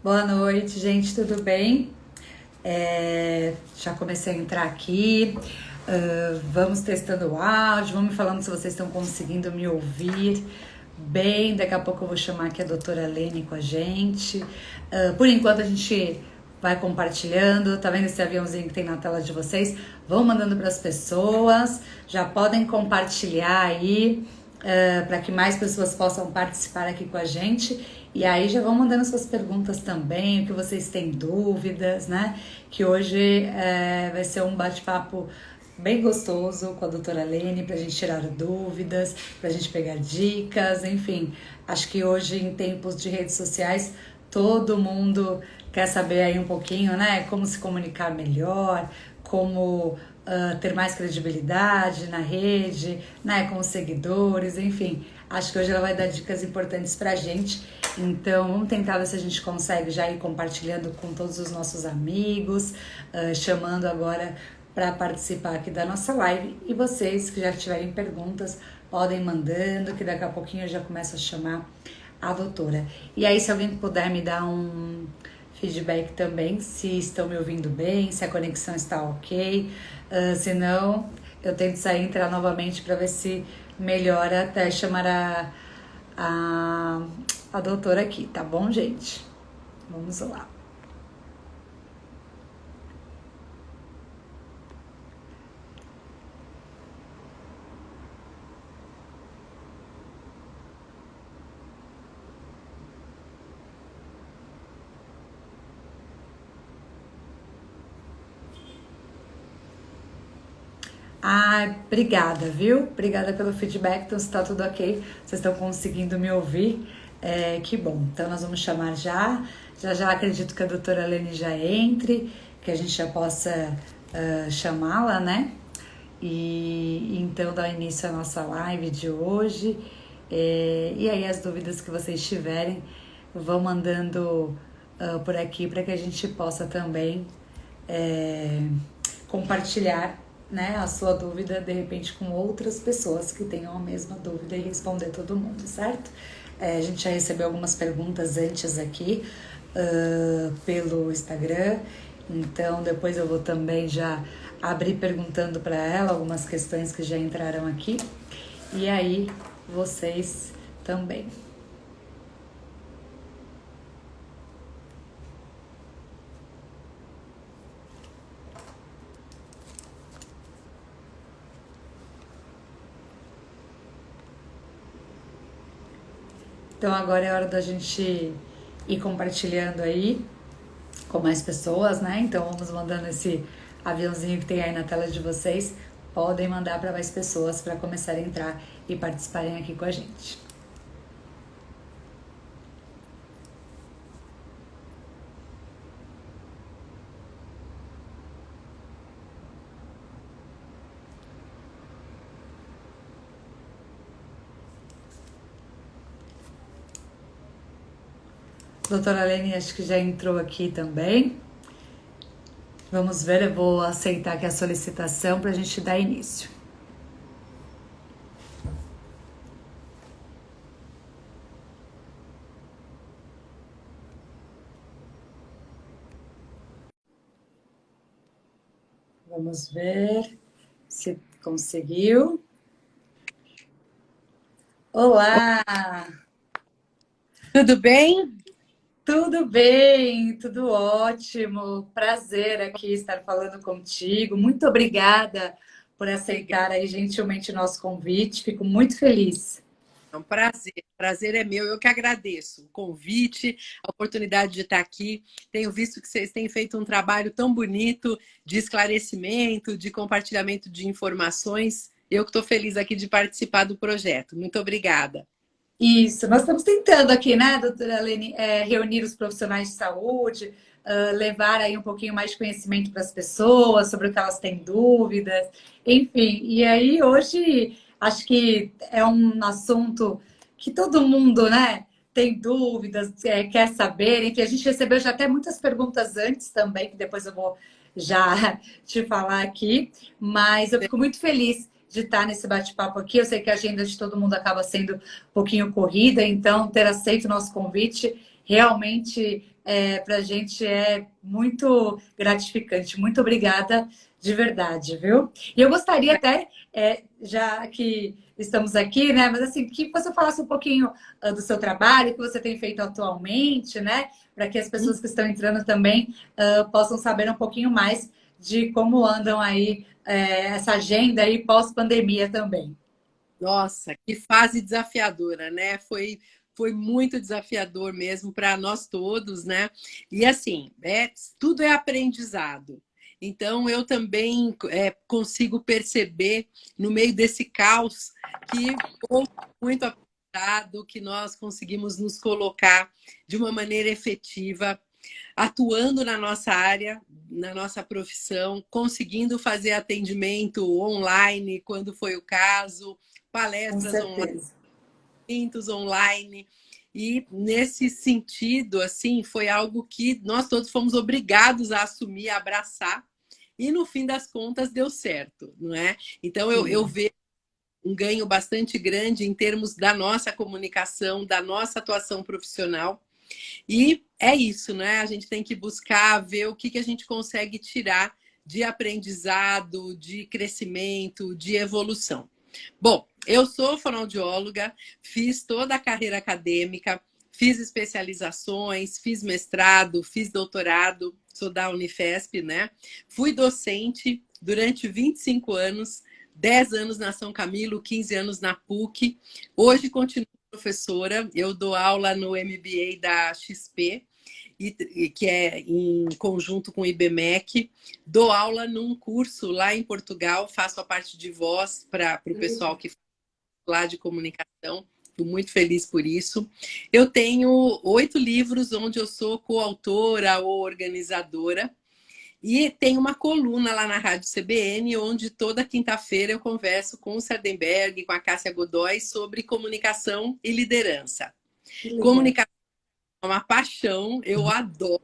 Boa noite, gente, tudo bem? Já comecei a entrar aqui. Vamos testando o áudio, vamos me falando se vocês estão conseguindo me ouvir bem. Daqui a pouco eu vou chamar aqui a doutora Lene com a gente. Por enquanto a gente vai compartilhando. Tá vendo esse aviãozinho que tem na tela de vocês? Vão mandando para as pessoas. Já podem compartilhar aí para que mais pessoas possam participar aqui com a gente. E aí já vão mandando suas perguntas também, o que vocês têm dúvidas, né? Que hoje vai ser um bate-papo bem gostoso com a doutora Lene para a gente tirar dúvidas, para a gente pegar dicas, enfim. Acho que hoje, em tempos de redes sociais, todo mundo quer saber aí um pouquinho, né? Como se comunicar melhor, como ter mais credibilidade na rede, né? Com os seguidores, enfim. Acho que hoje ela vai dar dicas importantes pra gente. Então, vamos tentar ver se a gente consegue já ir compartilhando com todos os nossos amigos, chamando agora para participar aqui da nossa live. E vocês que já tiverem perguntas, podem mandando, que daqui a pouquinho eu já começo a chamar a doutora. E aí, se alguém puder me dar um feedback também, se estão me ouvindo bem, se a conexão está ok. Se não, eu tento sair e entrar novamente para ver se melhora até chamar a, a doutora aqui, tá bom, gente? Vamos lá. Ah, obrigada, viu? Obrigada pelo feedback. Então, se tá tudo ok, vocês estão conseguindo me ouvir, que bom. Então, nós vamos chamar já. Já acredito que a doutora Lene já entre, que a gente já possa chamá-la, né? E então, dar início à nossa live de hoje. E aí, as dúvidas que vocês tiverem, vão mandando por aqui para que a gente possa também compartilhar, né, a sua dúvida de repente com outras pessoas que tenham a mesma dúvida e responder todo mundo, certo? A gente já recebeu algumas perguntas antes aqui pelo Instagram, então depois eu vou também já abrir perguntando para ela algumas questões que já entraram aqui e aí vocês também. Então agora é hora da gente ir compartilhando aí com mais pessoas, né? Então vamos mandando esse aviãozinho que tem aí na tela de vocês. Podem mandar para mais pessoas para começar a entrar e participarem aqui com a gente. Doutora Lene, acho que já entrou aqui também. Vamos ver, eu vou aceitar aqui a solicitação para a gente dar início. Vamos ver se conseguiu. Olá! Tudo bem? Tudo bem, tudo ótimo. Prazer aqui estar falando contigo. Muito obrigada por aceitar aí gentilmente o nosso convite. Fico muito feliz. É um prazer. Prazer é meu. Eu que agradeço o convite, a oportunidade de estar aqui. Tenho visto que vocês têm feito um trabalho tão bonito de esclarecimento, de compartilhamento de informações. Eu que estou feliz aqui de participar do projeto. Muito obrigada. Isso, nós estamos tentando aqui, né, doutora Lene, reunir os profissionais de saúde, levar aí um pouquinho mais de conhecimento para as pessoas sobre o que elas têm dúvidas, enfim. E aí hoje acho que é um assunto que todo mundo, né, tem dúvidas, quer saber. Enfim, a gente recebeu já até muitas perguntas antes também, que depois eu vou já te falar aqui, mas eu fico muito feliz de estar nesse bate-papo aqui. Eu sei que a agenda de todo mundo acaba sendo um pouquinho corrida, então ter aceito o nosso convite realmente para a gente é muito gratificante. Muito obrigada de verdade, viu? E eu gostaria até, já que estamos aqui, né? Mas assim, que você falasse um pouquinho do seu trabalho, que você tem feito atualmente, né? Para que as pessoas que estão entrando também possam saber um pouquinho mais de como andam aí essa agenda aí pós-pandemia também. Nossa, que fase desafiadora, né? Foi muito desafiador mesmo para nós todos, né? E assim, tudo é aprendizado. Então, eu também consigo perceber, no meio desse caos, que houve muito aprendizado, que nós conseguimos nos colocar de uma maneira efetiva, atuando na nossa área, na nossa profissão, conseguindo fazer atendimento online, quando foi o caso, Com palestras online, certeza. eventos online. E nesse sentido, assim, foi algo que nós todos fomos obrigados a assumir, a abraçar. E no fim das contas deu certo, não é? Então eu Sim. vejo um ganho bastante grande em termos da nossa comunicação, da nossa atuação profissional. E é isso, né? A gente tem que buscar ver o que a gente consegue tirar de aprendizado, de crescimento, de evolução. Bom, eu sou fonoaudióloga, fiz toda a carreira acadêmica, fiz especializações, fiz mestrado, fiz doutorado, sou da Unifesp, né? Fui docente durante 25 anos, 10 anos na São Camilo, 15 anos na PUC. Hoje continuo professora, eu dou aula no MBA da XP, que é em conjunto com o IBMEC. Dou aula num curso lá em Portugal, faço a parte de voz para o pessoal que fala lá de comunicação. Estou muito feliz por isso. Eu tenho 8 livros onde eu sou coautora ou organizadora. E tem uma coluna lá na Rádio CBN, onde toda quinta-feira eu converso com o Sardenberg, com a Cássia Godoy, sobre comunicação e liderança. Que legal. Comunicação é uma paixão, eu adoro.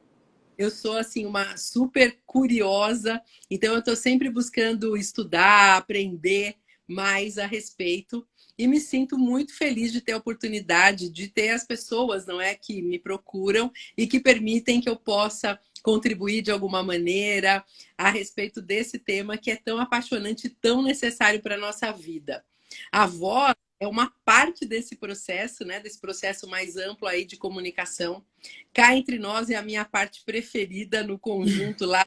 Eu sou assim uma super curiosa, então eu estou sempre buscando estudar, aprender mais a respeito e me sinto muito feliz de ter a oportunidade de ter as pessoas, não é, que me procuram e que permitem que eu possa contribuir de alguma maneira a respeito desse tema que é tão apaixonante e tão necessário para a nossa vida. A voz é uma parte desse processo, né, desse processo mais amplo aí de comunicação. Cá entre nós é a minha parte preferida no conjunto lá,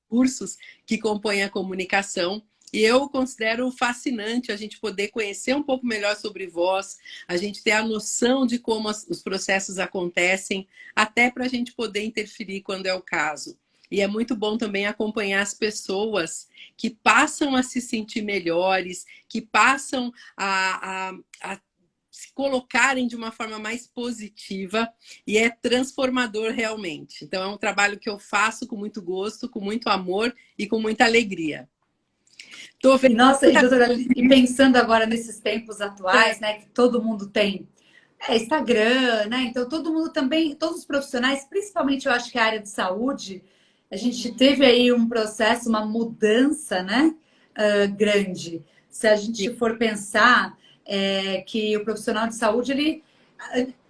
cursos que compõem a comunicação. E eu considero fascinante a gente poder conhecer um pouco melhor sobre voz, a gente ter a noção de como os processos acontecem, até para a gente poder interferir quando é o caso. E é muito bom também acompanhar as pessoas que passam a se sentir melhores, que passam a se colocarem de uma forma mais positiva e é transformador realmente. Então é um trabalho que eu faço com muito gosto, com muito amor e com muita alegria. Tô vendo E nossa, e, muita doutora, e pensando agora nesses tempos coisa. atuais, né, que todo mundo tem Instagram, né? Então todo mundo também, todos os profissionais, principalmente eu acho que a área de saúde, a gente teve aí um processo, uma mudança, né, grande. Se a gente for pensar que o profissional de saúde, ele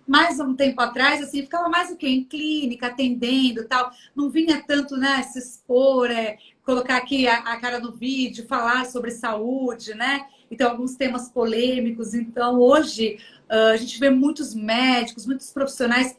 mais um tempo atrás, assim, ficava mais o quê? Em clínica, atendendo, tal. Não vinha tanto, né, se expor, colocar aqui a cara no vídeo, falar sobre saúde, né? Então, alguns temas polêmicos. Então, hoje, a gente vê muitos médicos, muitos profissionais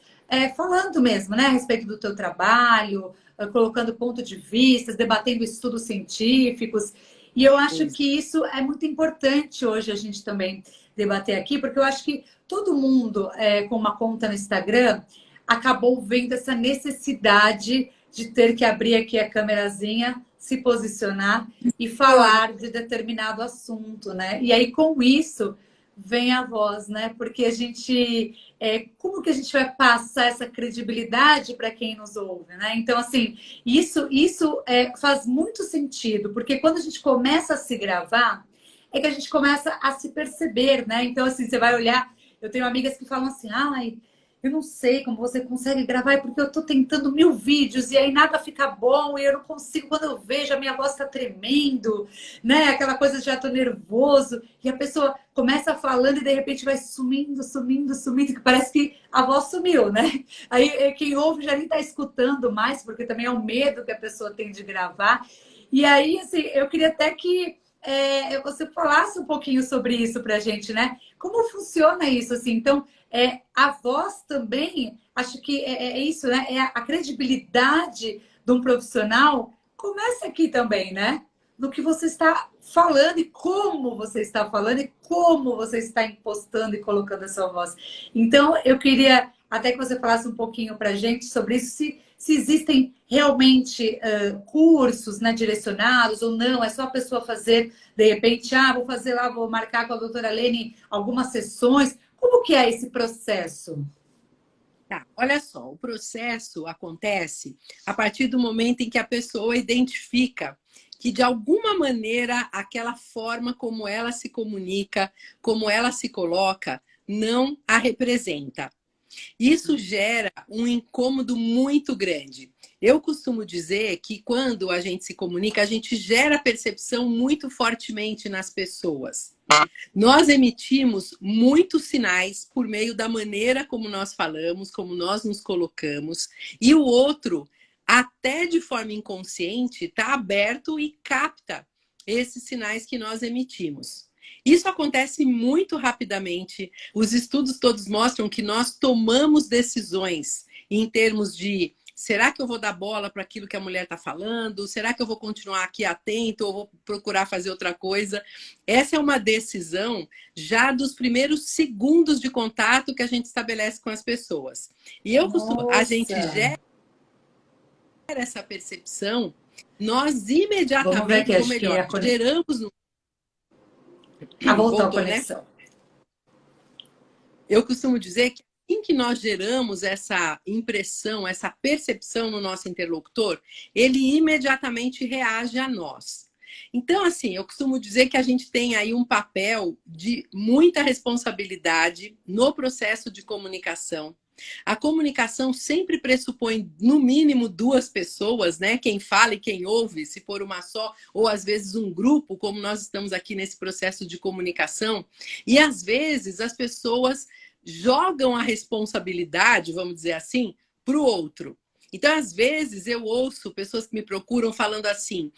falando mesmo, né, a respeito do teu trabalho, colocando ponto de vista, debatendo estudos científicos. E eu acho que isso é muito importante hoje a gente também debater aqui, porque eu acho que todo mundo com uma conta no Instagram acabou vendo essa necessidade de ter que abrir aqui a câmerazinha, se posicionar e falar de determinado assunto, né? E aí, com isso, vem a voz, né? Porque a gente... como que a gente vai passar essa credibilidade para quem nos ouve, né? Então, assim, isso faz muito sentido, porque quando a gente começa a se gravar, é que a gente começa a se perceber, né? Então, assim, você vai olhar... Eu tenho amigas que falam assim, ai, eu não sei como você consegue gravar, é porque eu tô tentando 1000 vídeos e aí nada fica bom e eu não consigo, quando eu vejo, a minha voz tá tremendo, né? Aquela coisa de já tô nervoso e a pessoa começa falando e de repente vai sumindo, sumindo, sumindo, que parece que a voz sumiu, né? Aí quem ouve já nem tá escutando mais, porque também é o medo que a pessoa tem de gravar. E aí, assim, eu queria até que você falasse um pouquinho sobre isso pra gente, né? Como funciona isso, assim? Então, a voz também, acho que é isso, né? É a credibilidade de um profissional começa aqui também, né? No que você está falando e como você está falando e como você está impostando e colocando a sua voz. Então, eu queria até que você falasse um pouquinho para a gente sobre isso, se existem realmente cursos, né, direcionados ou não, é só a pessoa fazer, de repente, vou fazer lá, vou marcar com a doutora Lene algumas sessões. Como que é esse processo? Tá, olha só, o processo acontece a partir do momento em que a pessoa identifica que, de alguma maneira, aquela forma como ela se comunica, como ela se coloca, não a representa. Isso gera um incômodo muito grande. Eu costumo dizer que quando a gente se comunica, a gente gera percepção muito fortemente nas pessoas. Nós emitimos muitos sinais por meio da maneira como nós falamos, como nós nos colocamos, e o outro, até de forma inconsciente, está aberto e capta esses sinais que nós emitimos. Isso acontece muito rapidamente. Os estudos todos mostram que nós tomamos decisões em termos de: será que eu vou dar bola para aquilo que a mulher está falando? Será que eu vou continuar aqui atento ou vou procurar fazer outra coisa? Essa é uma decisão já dos primeiros segundos de contato que a gente estabelece com as pessoas. E eu costumo, a gente gera essa percepção, nós Vamos ver aqui, imediatamente, ou acho que melhor, geramos no... voltou a Voltou, né? conexão. Eu costumo dizer que assim que nós geramos essa impressão, essa percepção no nosso interlocutor, ele imediatamente reage a nós. Então, assim, eu costumo dizer que a gente tem aí um papel de muita responsabilidade no processo de comunicação. A comunicação sempre pressupõe, no mínimo, duas pessoas, né? Quem fala e quem ouve, se for uma só, ou às vezes um grupo, como nós estamos aqui nesse processo de comunicação. E às vezes as pessoas jogam a responsabilidade, vamos dizer assim, para o outro. Então, às vezes, eu ouço pessoas que me procuram falando assim: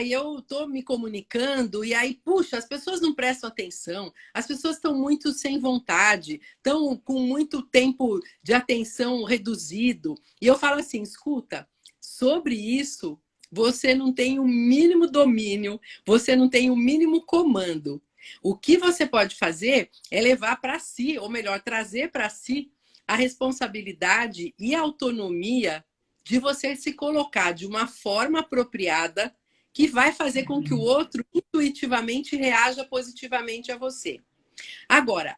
eu estou me comunicando e aí, puxa, as pessoas não prestam atenção, as pessoas estão muito sem vontade, estão com muito tempo de atenção reduzido. E eu falo assim: escuta, sobre isso, você não tem o mínimo domínio, você não tem o mínimo comando. O que você pode fazer é levar para si, ou melhor, trazer para si a responsabilidade e a autonomia de você se colocar de uma forma apropriada que vai fazer com que o outro intuitivamente reaja positivamente a você. Agora,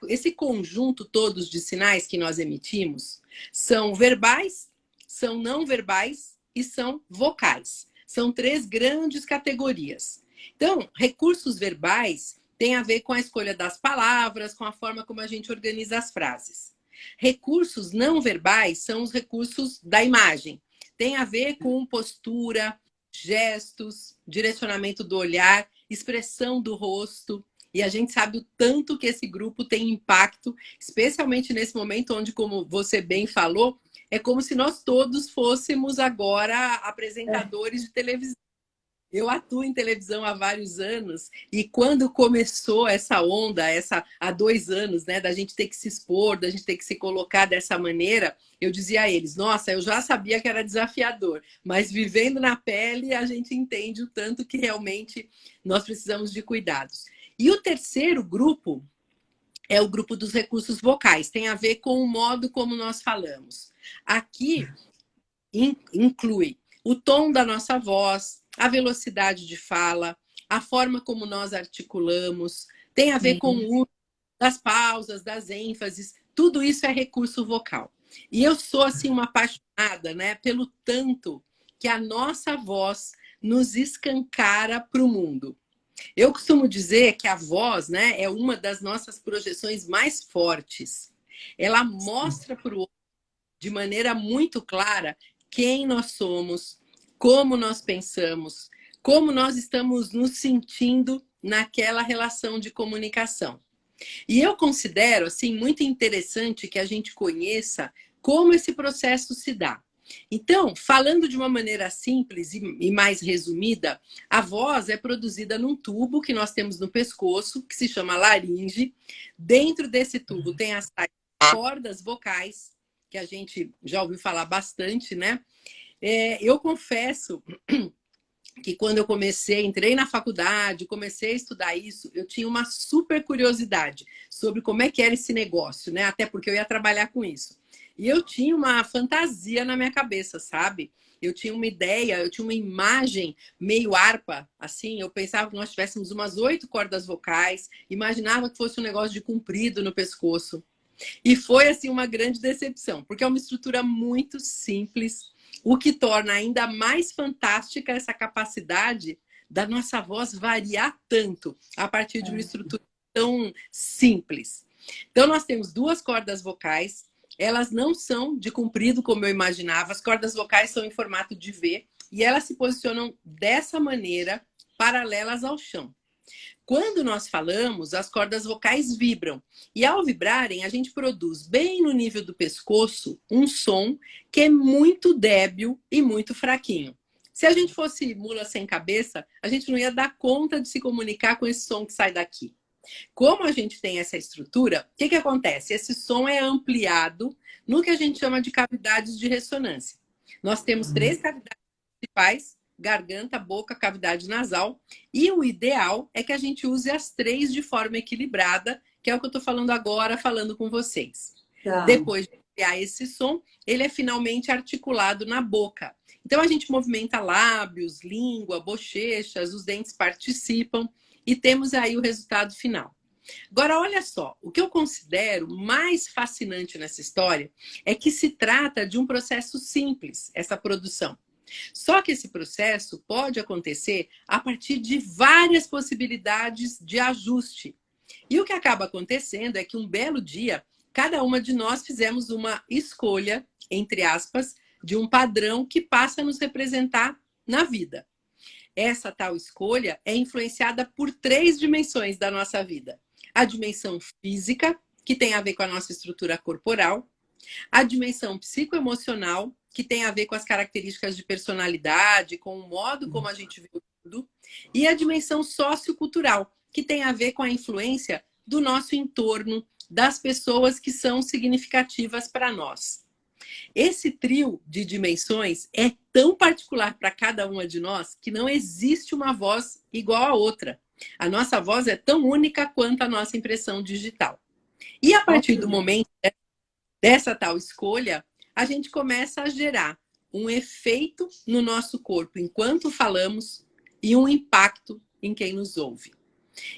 esse conjunto todos de sinais que nós emitimos são verbais, são não verbais e são vocais. São 3 grandes categorias. Então, recursos verbais têm a ver com a escolha das palavras, com a forma como a gente organiza as frases. Recursos não verbais são os recursos da imagem. Tem a ver com postura, gestos, direcionamento do olhar, expressão do rosto. E a gente sabe o tanto que esse grupo tem impacto, especialmente nesse momento onde, como você bem falou, é como se nós todos fôssemos agora apresentadores de televisão. Eu atuo em televisão há vários anos e quando começou essa onda, há 2 anos, né, da gente ter que se expor, da gente ter que se colocar dessa maneira, eu dizia a eles: nossa, eu já sabia que era desafiador, mas vivendo na pele a gente entende o tanto que realmente nós precisamos de cuidados. E o terceiro grupo é o grupo dos recursos vocais, tem a ver com o modo como nós falamos. Aqui inclui o tom da nossa voz, a velocidade de fala, a forma como nós articulamos, tem a ver com o uso das pausas, das ênfases, tudo isso é recurso vocal. E eu sou, assim, uma apaixonada, né, pelo tanto que a nossa voz nos escancara para o mundo. Eu costumo dizer que a voz, né, é uma das nossas projeções mais fortes. Ela mostra para o outro, de maneira muito clara, quem nós somos, como nós pensamos, como nós estamos nos sentindo naquela relação de comunicação. E eu considero assim muito interessante que a gente conheça como esse processo se dá. Então, falando de uma maneira simples e mais resumida, a voz é produzida num tubo que nós temos no pescoço, que se chama laringe. Dentro desse tubo tem as cordas vocais, que a gente já ouviu falar bastante, né? Eu confesso que quando eu entrei na faculdade, comecei a estudar isso, eu tinha uma super curiosidade sobre como é que era esse negócio, né? Até porque eu ia trabalhar com isso. E eu tinha uma fantasia na minha cabeça, sabe? Eu tinha uma ideia, eu tinha uma imagem meio harpa, assim. Eu pensava que nós tivéssemos umas 8 cordas vocais, imaginava que fosse um negócio de comprido no pescoço. E foi, assim, uma grande decepção, porque é uma estrutura muito simples, o que torna ainda mais fantástica essa capacidade da nossa voz variar tanto a partir de uma estrutura tão simples. Então, nós temos 2 cordas vocais, elas não são de comprido como eu imaginava, as cordas vocais são em formato de V e elas se posicionam dessa maneira, paralelas ao chão. Quando nós falamos, as cordas vocais vibram. E ao vibrarem, a gente produz bem no nível do pescoço um som que é muito débil e muito fraquinho. Se a gente fosse mula sem cabeça, a gente não ia dar conta de se comunicar com esse som que sai daqui. Como a gente tem essa estrutura, o que acontece? Esse som é ampliado no que a gente chama de cavidades de ressonância. Nós temos 3 cavidades principais: garganta, boca, cavidade nasal. E o ideal é que a gente use as 3 de forma equilibrada, que é o que eu estou falando agora, falando com vocês. Tá. Depois de criar esse som, ele é finalmente articulado na boca. Então, a gente movimenta lábios, língua, bochechas, os dentes participam e temos aí o resultado final. Agora, olha só, o que eu considero mais fascinante nessa história é que se trata de um processo simples, essa produção. Só que esse processo pode acontecer a partir de várias possibilidades de ajuste. E o que acaba acontecendo é que um belo dia, cada uma de nós fizemos uma escolha, entre aspas, de um padrão que passa a nos representar na vida. Essa tal escolha é influenciada por 3 dimensões da nossa vida. A dimensão física, que tem a ver com a nossa estrutura corporal. A dimensão psicoemocional, que tem a ver com as características de personalidade, com o modo como a gente vê o mundo. E a dimensão sociocultural, que tem a ver com a influência do nosso entorno, das pessoas que são significativas para nós. Esse trio de dimensões é tão particular para cada uma de nós que não existe uma voz igual à outra. A nossa voz é tão única quanto a nossa impressão digital. E a partir do momento dessa tal escolha, a gente começa a gerar um efeito no nosso corpo enquanto falamos e um impacto em quem nos ouve.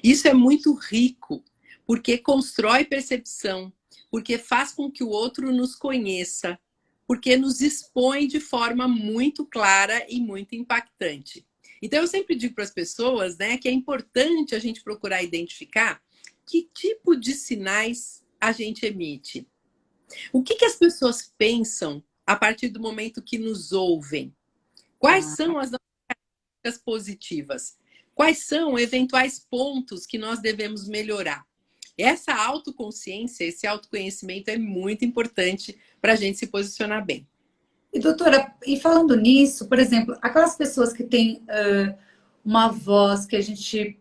Isso é muito rico, porque constrói percepção, porque faz com que o outro nos conheça, porque nos expõe de forma muito clara e muito impactante. Então, eu sempre digo para as pessoas, né, que é importante a gente procurar identificar que tipo de sinais a gente emite. O que as pessoas pensam a partir do momento que nos ouvem? Quais são as características positivas? Quais são eventuais pontos que nós devemos melhorar? Essa autoconsciência, esse autoconhecimento é muito importante para a gente se posicionar bem. E doutora, e falando nisso, por exemplo, aquelas pessoas que têm uma voz que a gente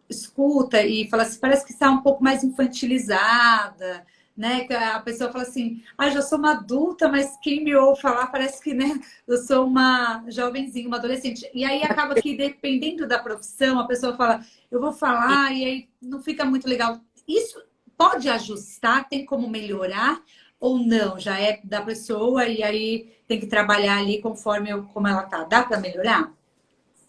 escuta e fala assim, parece que está um pouco mais infantilizada, né? Que a pessoa fala assim, já sou uma adulta, mas quem me ouve falar parece que, né, eu sou uma jovenzinha, uma adolescente. E aí acaba que, dependendo da profissão, a pessoa fala, eu vou falar, e aí não fica muito legal. Isso pode ajustar, tem como melhorar ou não? Já é da pessoa e aí tem que trabalhar ali conforme como ela tá. Dá para melhorar?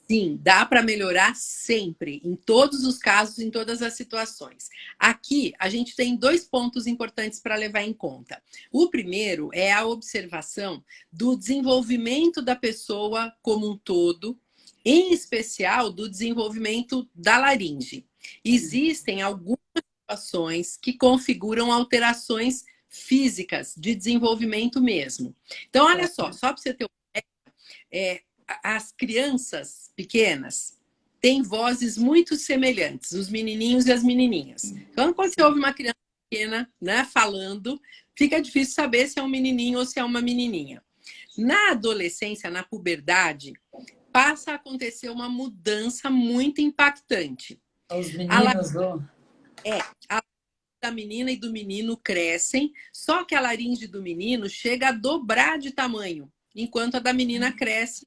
Sim, dá para melhorar sempre, em todos os casos, em todas as situações. Aqui, a gente tem 2 pontos importantes para levar em conta. O primeiro é a observação do desenvolvimento da pessoa como um todo, em especial do desenvolvimento da laringe. Existem algumas situações que configuram alterações físicas de desenvolvimento mesmo. Então, olha só para você ter uma ideia, as crianças pequenas têm vozes muito semelhantes, os menininhos e as menininhas. Então, quando você ouve uma criança pequena, né, falando, fica difícil saber se é um menininho ou se é uma menininha. Na adolescência, na puberdade, passa a acontecer uma mudança muito impactante. Os meninos do... A da menina e do menino crescem, só que a laringe do menino chega a dobrar de tamanho, enquanto a da menina cresce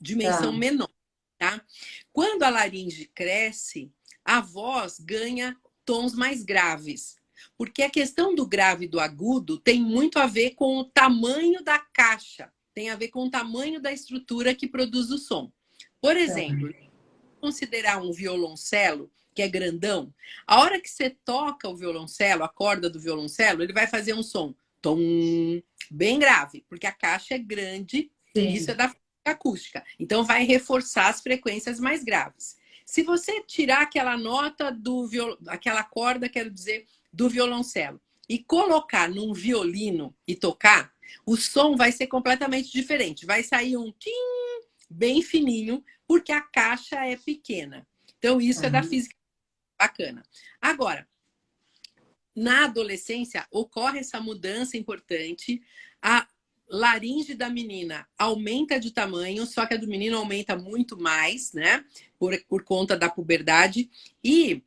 dimensão menor. Tá? Quando a laringe cresce, a voz ganha tons mais graves. Porque a questão do grave e do agudo tem muito a ver com o tamanho da caixa, tem a ver com o tamanho da estrutura que produz o som. Por exemplo, considerar um violoncelo, que é grandão, a hora que você toca o violoncelo, a corda do violoncelo, ele vai fazer um som tom, bem grave, porque a caixa é grande. Sim. Isso é da acústica. Então, vai reforçar as frequências mais graves. Se você tirar aquela nota aquela corda, quero dizer, do violoncelo, e colocar num violino e tocar, o som vai ser completamente diferente. Vai sair um tim bem fininho, porque a caixa é pequena. Então, isso é da física bacana. Agora, na adolescência, ocorre essa mudança importante. A laringe da menina aumenta de tamanho, só que a do menino aumenta muito mais, né? Por conta da puberdade. E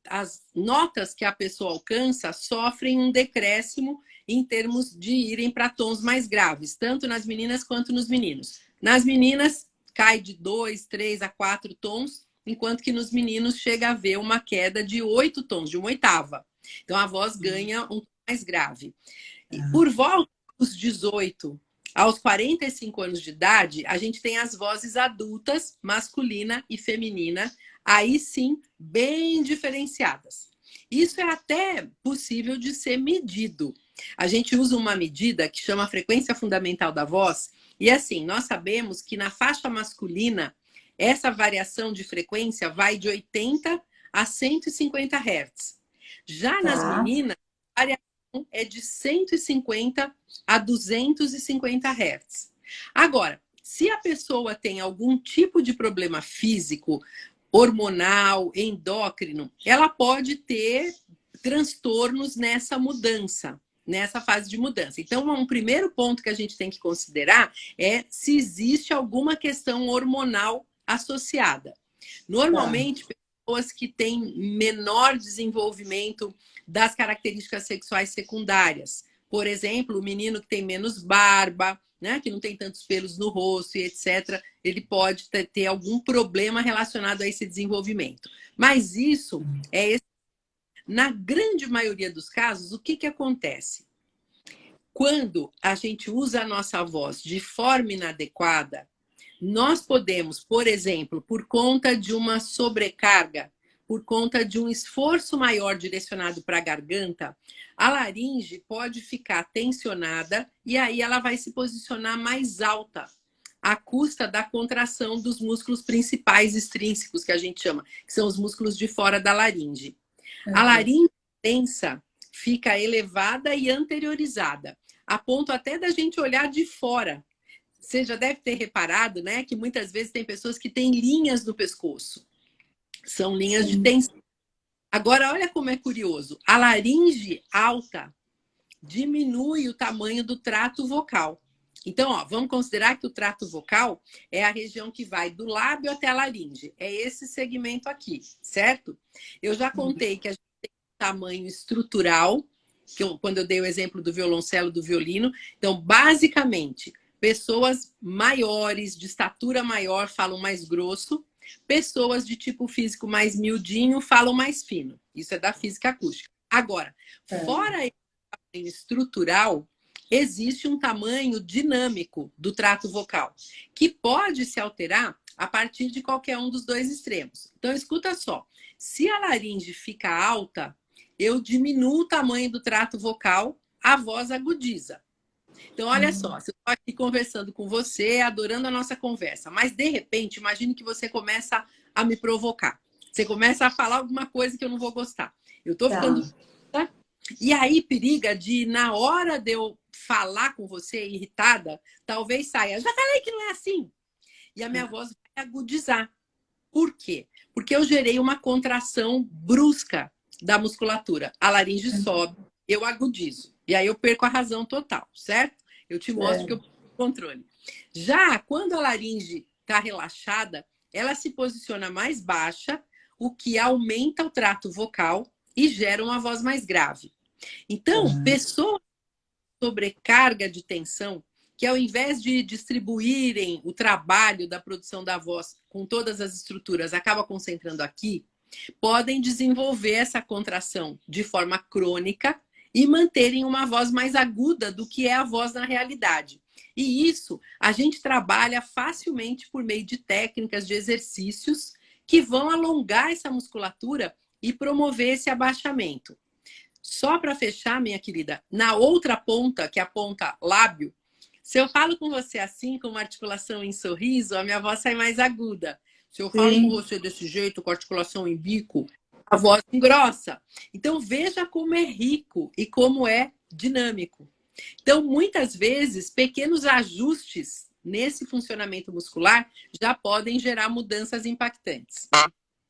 as notas que a pessoa alcança sofrem um decréscimo em termos de irem para tons mais graves, tanto nas meninas quanto nos meninos. Nas meninas, cai de 2, 3 a 4 tons, enquanto que nos meninos chega a haver uma queda de 8 tons, de uma oitava. Então, a voz ganha um tom mais grave. E por volta dos 18 aos 45 anos de idade, a gente tem as vozes adultas, masculina e feminina, aí sim, bem diferenciadas. Isso é até possível de ser medido. A gente usa uma medida que chama frequência fundamental da voz, e assim, nós sabemos que na faixa masculina, essa variação de frequência vai de 80 a 150 Hz. Já nas meninas, a variação é de 150 a 250 Hz. Agora, se a pessoa tem algum tipo de problema físico, hormonal, endócrino, ela pode ter transtornos nessa mudança, nessa fase de mudança. Então, um primeiro ponto que a gente tem que considerar é se existe alguma questão hormonal associada. Normalmente, pessoas que têm menor desenvolvimento das características sexuais secundárias. Por exemplo, o menino que tem menos barba, né, que não tem tantos pelos no rosto e etc., ele pode ter algum problema relacionado a esse desenvolvimento. Mas isso na grande maioria dos casos, o que acontece? Quando a gente usa a nossa voz de forma inadequada, nós podemos, por exemplo, por conta de uma sobrecarga, por conta de um esforço maior direcionado para a garganta, a laringe pode ficar tensionada e aí ela vai se posicionar mais alta, à custa da contração dos músculos principais extrínsecos, que a gente chama, que são os músculos de fora da laringe. A laringe tensa fica elevada e anteriorizada, a ponto até da gente olhar de fora. Você já deve ter reparado, né, que muitas vezes tem pessoas que têm linhas no pescoço. São linhas de tensão. Agora, olha como é curioso. A laringe alta diminui o tamanho do trato vocal. Então, ó, vamos considerar que o trato vocal é a região que vai do lábio até a laringe. É esse segmento aqui, certo? Eu já contei que a gente tem um tamanho estrutural, quando eu dei o exemplo do violoncelo, do violino. Então, basicamente, pessoas maiores, de estatura maior, falam mais grosso. Pessoas de tipo físico mais miudinho falam mais fino. Isso é da física acústica. Agora, fora esse tamanho estrutural, existe um tamanho dinâmico do trato vocal, que pode se alterar a partir de qualquer um dos dois extremos. Então, escuta só. Se a laringe fica alta, eu diminuo o tamanho do trato vocal, a voz agudiza. Então, olha só, eu estou aqui conversando com você, adorando a nossa conversa, mas de repente, imagine que você começa a me provocar. Você começa a falar alguma coisa que eu não vou gostar. Eu tô Tá. ficando... E aí periga de, na hora de eu falar com você irritada, talvez saia, já falei que não é assim. E a minha voz vai agudizar. Por quê? Porque eu gerei uma contração brusca da musculatura. A laringe sobe, eu agudizo. E aí eu perco a razão total, certo? Eu te mostro que eu perco o controle. Já quando a laringe está relaxada, ela se posiciona mais baixa, o que aumenta o trato vocal e gera uma voz mais grave. Então, pessoas com sobrecarga de tensão, que ao invés de distribuírem o trabalho da produção da voz com todas as estruturas, acaba concentrando aqui, podem desenvolver essa contração de forma crônica e manterem uma voz mais aguda do que é a voz na realidade. E isso a gente trabalha facilmente por meio de técnicas, de exercícios que vão alongar essa musculatura e promover esse abaixamento. Só para fechar, minha querida, na outra ponta, que é a ponta lábio, se eu falo com você assim, com uma articulação em sorriso, a minha voz sai mais aguda. Se eu falo com você desse jeito, com articulação em bico, a voz engrossa. Então, veja como é rico e como é dinâmico. Então, muitas vezes, pequenos ajustes nesse funcionamento muscular já podem gerar mudanças impactantes.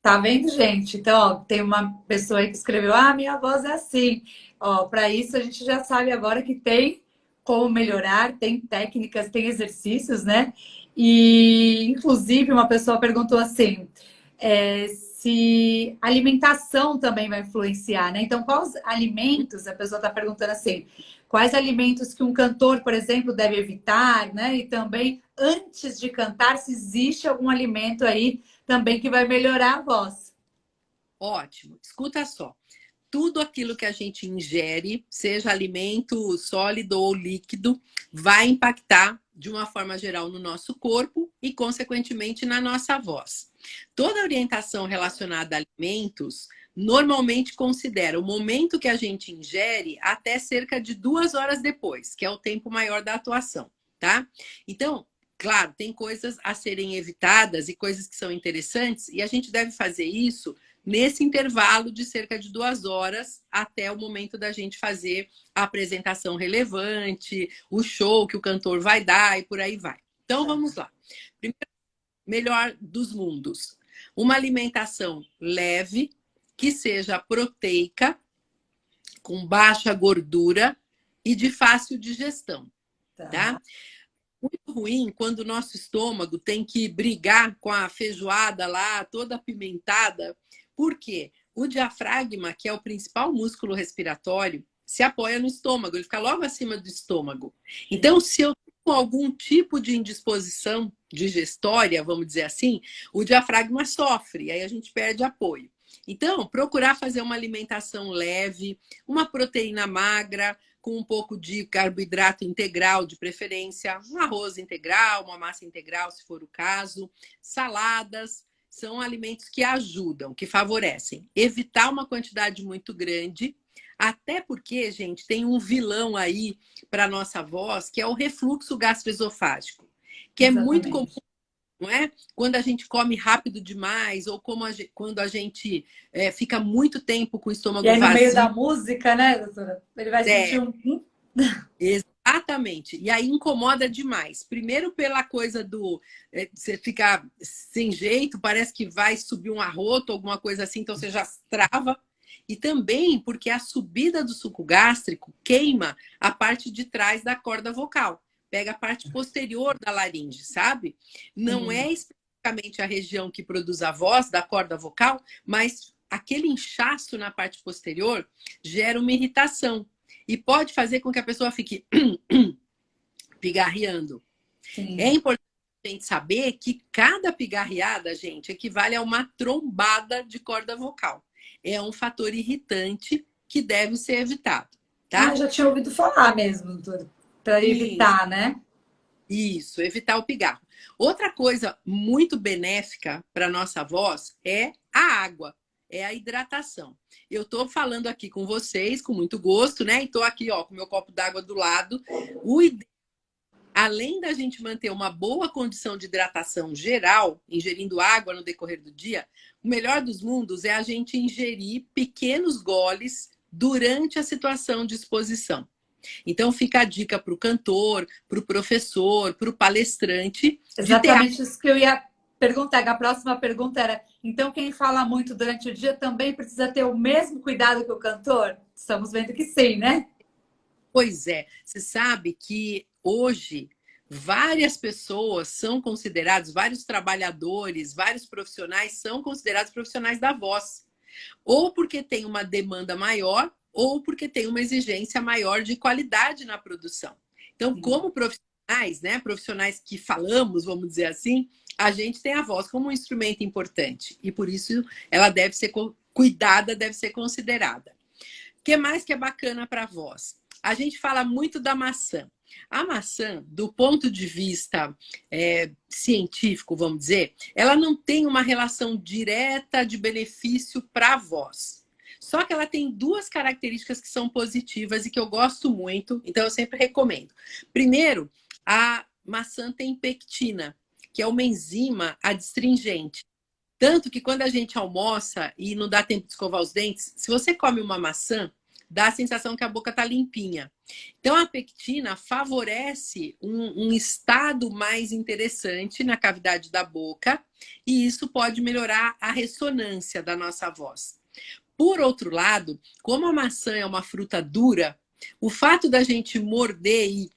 Tá vendo, gente? Então, ó, tem uma pessoa aí que escreveu: ah, minha voz é assim. Ó, para isso a gente já sabe agora que tem como melhorar, tem técnicas, tem exercícios, né? E, inclusive, uma pessoa perguntou assim: se alimentação também vai influenciar, né? Então, quais alimentos, a pessoa está perguntando assim, quais alimentos que um cantor, por exemplo, deve evitar, né? E também, antes de cantar, se existe algum alimento aí também que vai melhorar a voz. Ótimo. Escuta só. Tudo aquilo que a gente ingere, seja alimento sólido ou líquido, vai impactar de uma forma geral no nosso corpo e, consequentemente, na nossa voz. Toda orientação relacionada a alimentos normalmente considera o momento que a gente ingere até cerca de 2 horas depois, que é o tempo maior da atuação, tá? Então, claro, tem coisas a serem evitadas e coisas que são interessantes, e a gente deve fazer isso nesse intervalo de cerca de 2 horas até o momento da gente fazer a apresentação relevante, o show que o cantor vai dar e por aí vai. Então, vamos lá. Primeiro, melhor dos mundos. Uma alimentação leve, que seja proteica, com baixa gordura e de fácil digestão, tá? Muito ruim quando o nosso estômago tem que brigar com a feijoada lá, toda apimentada. Por quê? O diafragma, que é o principal músculo respiratório, se apoia no estômago, ele fica logo acima do estômago. Então, se eu tenho algum tipo de indisposição digestória, vamos dizer assim, o diafragma sofre, aí a gente perde apoio. Então, procurar fazer uma alimentação leve, uma proteína magra, com um pouco de carboidrato integral, de preferência, um arroz integral, uma massa integral, se for o caso, saladas, são alimentos que ajudam, que favorecem. Evitar uma quantidade muito grande, até porque, gente, tem um vilão aí para a nossa voz, que é o refluxo gastroesofágico, que é muito comum, não é? Quando a gente come rápido demais, ou quando a gente fica muito tempo com o estômago vazio. E aí, no meio vazio. da música, né, doutora? Ele vai sentir um... Exatamente. E aí incomoda demais. Primeiro pela coisa do... você ficar sem jeito, parece que vai subir um arroto, alguma coisa assim, então você já trava. E também porque a subida do suco gástrico queima a parte de trás da corda vocal. Pega a parte posterior da laringe, sabe? Não é especificamente a região que produz a voz da corda vocal, mas aquele inchaço na parte posterior gera uma irritação. E pode fazer com que a pessoa fique pigarreando. Sim. É importante a gente saber que cada pigarreada, gente, equivale a uma trombada de corda vocal. É um fator irritante que deve ser evitado, tá? Ah, já tinha ouvido falar mesmo, doutora. Para evitar, né? Isso, evitar o pigarro. Outra coisa muito benéfica para nossa voz é a água, é a hidratação. Eu estou falando aqui com vocês com muito gosto, né? E estou aqui, ó, com meu copo d'água do lado. além da gente manter uma boa condição de hidratação geral, ingerindo água no decorrer do dia, o melhor dos mundos é a gente ingerir pequenos goles durante a situação de exposição. Então fica a dica para o cantor, para o professor, para o palestrante. Exatamente isso que eu ia perguntar. A próxima pergunta era: então quem fala muito durante o dia também precisa ter o mesmo cuidado que o cantor? Estamos vendo que sim, né? Pois é, você sabe que hoje várias pessoas são consideradas, vários trabalhadores, vários profissionais são considerados profissionais da voz. Ou porque tem uma demanda maior, ou porque tem uma exigência maior de qualidade na produção. Então, como profissionais, né, profissionais que falamos, vamos dizer assim, a gente tem a voz como um instrumento importante. E por isso ela deve ser cuidada, deve ser considerada. O que mais que é bacana para a voz? A gente fala muito da maçã. A maçã, do ponto de vista científico, vamos dizer, ela não tem uma relação direta de benefício para a voz. Só que ela tem duas características que são positivas e que eu gosto muito, então eu sempre recomendo. Primeiro, a maçã tem pectina, que é uma enzima adstringente. Tanto que quando a gente almoça e não dá tempo de escovar os dentes, se você come uma maçã, dá a sensação que a boca está limpinha. Então, a pectina favorece um estado mais interessante na cavidade da boca e isso pode melhorar a ressonância da nossa voz. Por outro lado, como a maçã é uma fruta dura, o fato da gente morder e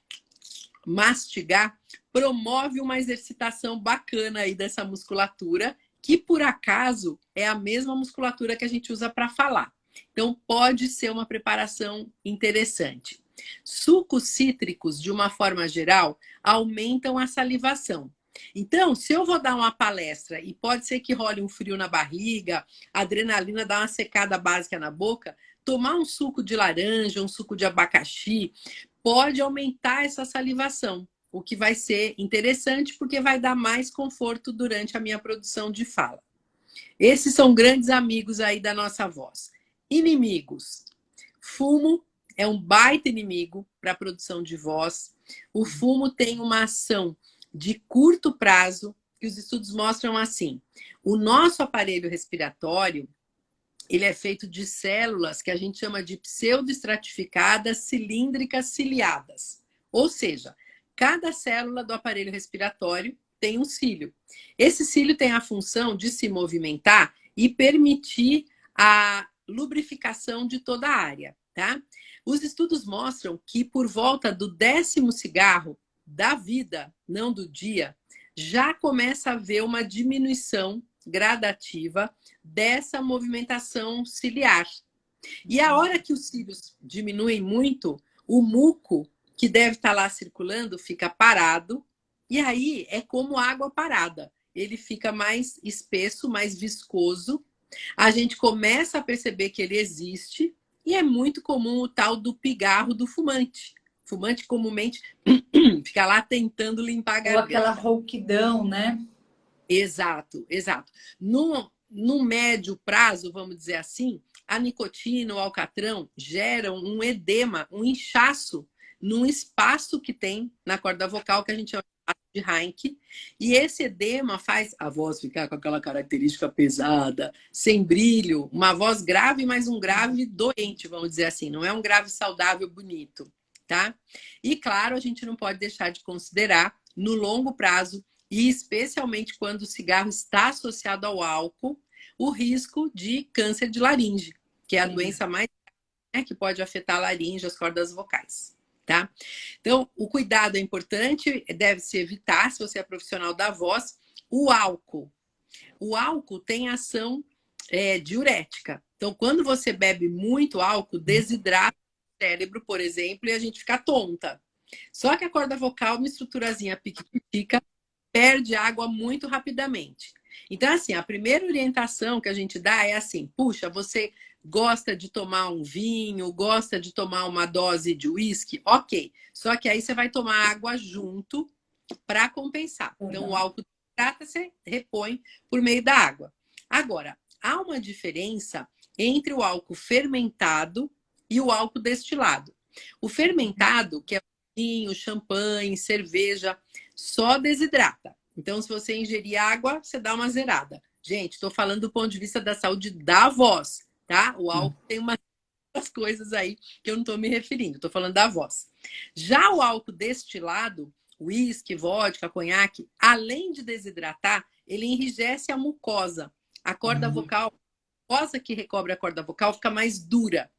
mastigar promove uma exercitação bacana aí dessa musculatura, que por acaso é a mesma musculatura que a gente usa para falar. Então, pode ser uma preparação interessante. Sucos cítricos, de uma forma geral, aumentam a salivação. Então, se eu vou dar uma palestra e pode ser que role um frio na barriga, a adrenalina dá uma secada básica na boca, tomar um suco de laranja, um suco de abacaxi, pode aumentar essa salivação, o que vai ser interessante porque vai dar mais conforto durante a minha produção de fala. Esses são grandes amigos aí da nossa voz. Inimigos. Fumo é um baita inimigo para a produção de voz. O fumo tem uma ação de curto prazo, que os estudos mostram assim. O nosso aparelho respiratório, ele é feito de células que a gente chama de pseudoestratificadas cilíndricas ciliadas. Ou seja, cada célula do aparelho respiratório tem um cílio. Esse cílio tem a função de se movimentar e permitir a lubrificação de toda a área, tá? Os estudos mostram que por volta do 10º cigarro da vida, não do dia, já começa a haver uma diminuição gradativa dessa movimentação ciliar. E a hora que os cílios diminuem muito, o muco que deve estar lá circulando fica parado, e aí é como água parada. Ele fica mais espesso, mais viscoso. A gente começa a perceber que ele existe e é muito comum o tal do pigarro do fumante. O fumante comumente fica lá tentando limpar a garganta. Ou aquela rouquidão, né? Exato, exato. No médio prazo, vamos dizer assim, a nicotina, o alcatrão geram um edema, um inchaço num espaço que tem na corda vocal que a gente chama de Reinke, e esse edema faz a voz ficar com aquela característica pesada, sem brilho, uma voz grave, mas um grave doente, vamos dizer assim, não é um grave saudável, bonito, tá? E claro, a gente não pode deixar de considerar no longo prazo, e especialmente quando o cigarro está associado ao álcool, o risco de câncer de laringe, que é a doença mais que pode afetar a laringe, as cordas vocais. Tá? Então, o cuidado é importante, deve-se evitar, se você é profissional da voz, o álcool. O álcool tem ação diurética. Então, quando você bebe muito álcool, desidrata o cérebro, por exemplo, e a gente fica tonta. Só que a corda vocal, uma estruturazinha piquitica, perde água muito rapidamente. Então, assim, a primeira orientação que a gente dá é assim, puxa, você gosta de tomar um vinho, gosta de tomar uma dose de uísque? Ok. Só que aí você vai tomar água junto para compensar. Então, o álcool hidrata, você repõe por meio da água. Agora, há uma diferença entre o álcool fermentado e o álcool destilado. O fermentado, que é vinho, champanhe, cerveja, só desidrata. Então, se você ingerir água, você dá uma zerada. Gente, estou falando do ponto de vista da saúde da voz, tá? O álcool tem umas coisas aí que eu não estou me referindo, estou falando da voz. Já o álcool destilado, uísque, vodka, conhaque, além de desidratar, ele enrijece a mucosa. A corda vocal, a mucosa que recobre a corda vocal fica mais dura.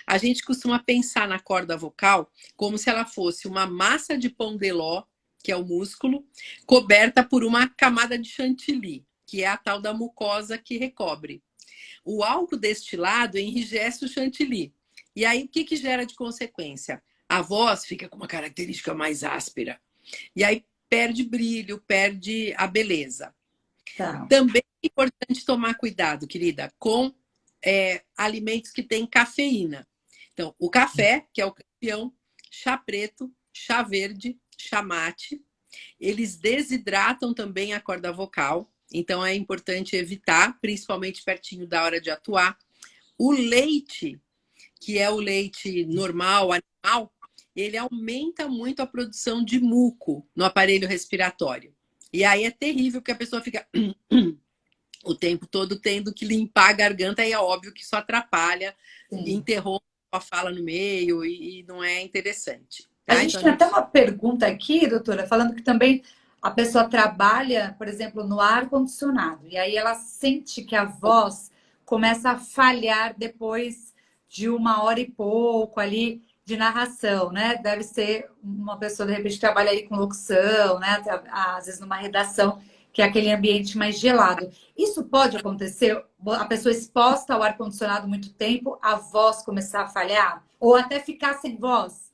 A gente costuma pensar na corda vocal como se ela fosse uma massa de pão de ló, que é o músculo, coberta por uma camada de chantilly, que é a tal da mucosa que recobre. O álcool destilado enrijece o chantilly. E aí, o que gera de consequência? A voz fica com uma característica mais áspera. E aí, perde brilho, perde a beleza. Tá. Também é importante tomar cuidado, querida, com alimentos que têm cafeína. Então, o café, que é o campeão, chá preto, chá verde, chá mate, eles desidratam também a corda vocal. Então, é importante evitar, principalmente pertinho da hora de atuar. O leite, que é o leite normal, animal, ele aumenta muito a produção de muco no aparelho respiratório. E aí é terrível, porque a pessoa fica o tempo todo tendo que limpar a garganta, e é óbvio que isso atrapalha, interrompe a fala no meio e não é interessante. A Tá? gente Então, tem até uma pergunta aqui, doutora, falando que também a pessoa trabalha, por exemplo, no ar-condicionado, e aí ela sente que a voz começa a falhar depois de 1 hora e pouco ali de narração, né? Deve ser uma pessoa, de repente, que trabalha aí com locução, né? Às vezes numa redação, que é aquele ambiente mais gelado. Isso pode acontecer? A pessoa exposta ao ar-condicionado muito tempo, a voz começar a falhar? Ou até ficar sem voz?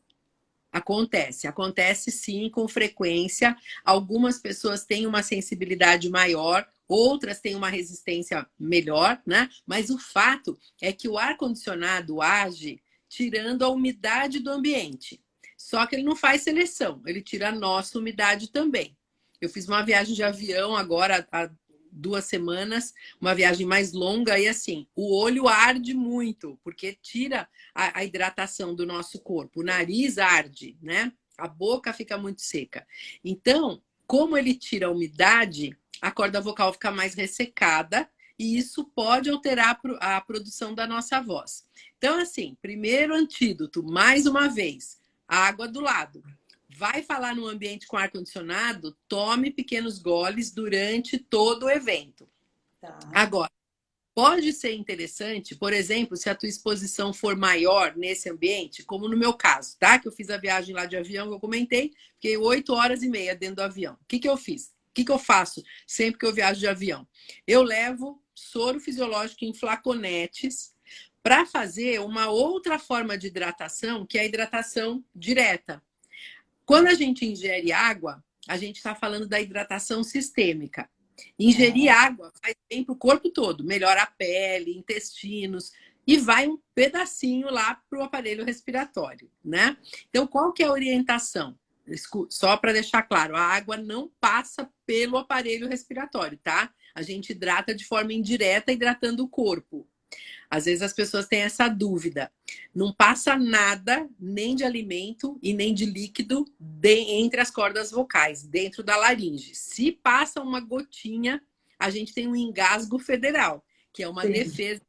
acontece sim, com frequência. Algumas pessoas têm uma sensibilidade maior, outras têm uma resistência melhor, né? Mas o fato é que o ar-condicionado age tirando a umidade do ambiente. Só que ele não faz seleção, ele tira a nossa umidade também. Eu fiz uma viagem de avião agora há 2 semanas, uma viagem mais longa, e assim, o olho arde muito, porque tira a hidratação do nosso corpo. O nariz arde, né? A boca fica muito seca. Então, como ele tira a umidade, a corda vocal fica mais ressecada, e isso pode alterar a produção da nossa voz. Então, assim, primeiro antídoto, mais uma vez, água do lado. Vai falar num ambiente com ar-condicionado, tome pequenos goles durante todo o evento. Tá. Agora, pode ser interessante, por exemplo, se a tua exposição for maior nesse ambiente, como no meu caso, tá? Que eu fiz a viagem lá de avião, eu comentei, fiquei 8 horas e meia dentro do avião. O que eu fiz? O que eu faço sempre que eu viajo de avião? Eu levo soro fisiológico em flaconetes para fazer uma outra forma de hidratação, que é a hidratação direta. Quando a gente ingere água, a gente está falando da hidratação sistêmica. Ingerir água faz bem para o corpo todo, melhora a pele, intestinos, e vai um pedacinho lá para o aparelho respiratório, né? Então, qual que é a orientação? Só para deixar claro, a água não passa pelo aparelho respiratório, tá? A gente hidrata de forma indireta, hidratando o corpo. Às vezes as pessoas têm essa dúvida. Não passa nada, nem de alimento e nem de líquido entre as cordas vocais, dentro da laringe. Se passa uma gotinha, a gente tem um engasgo federal, que é uma defesa do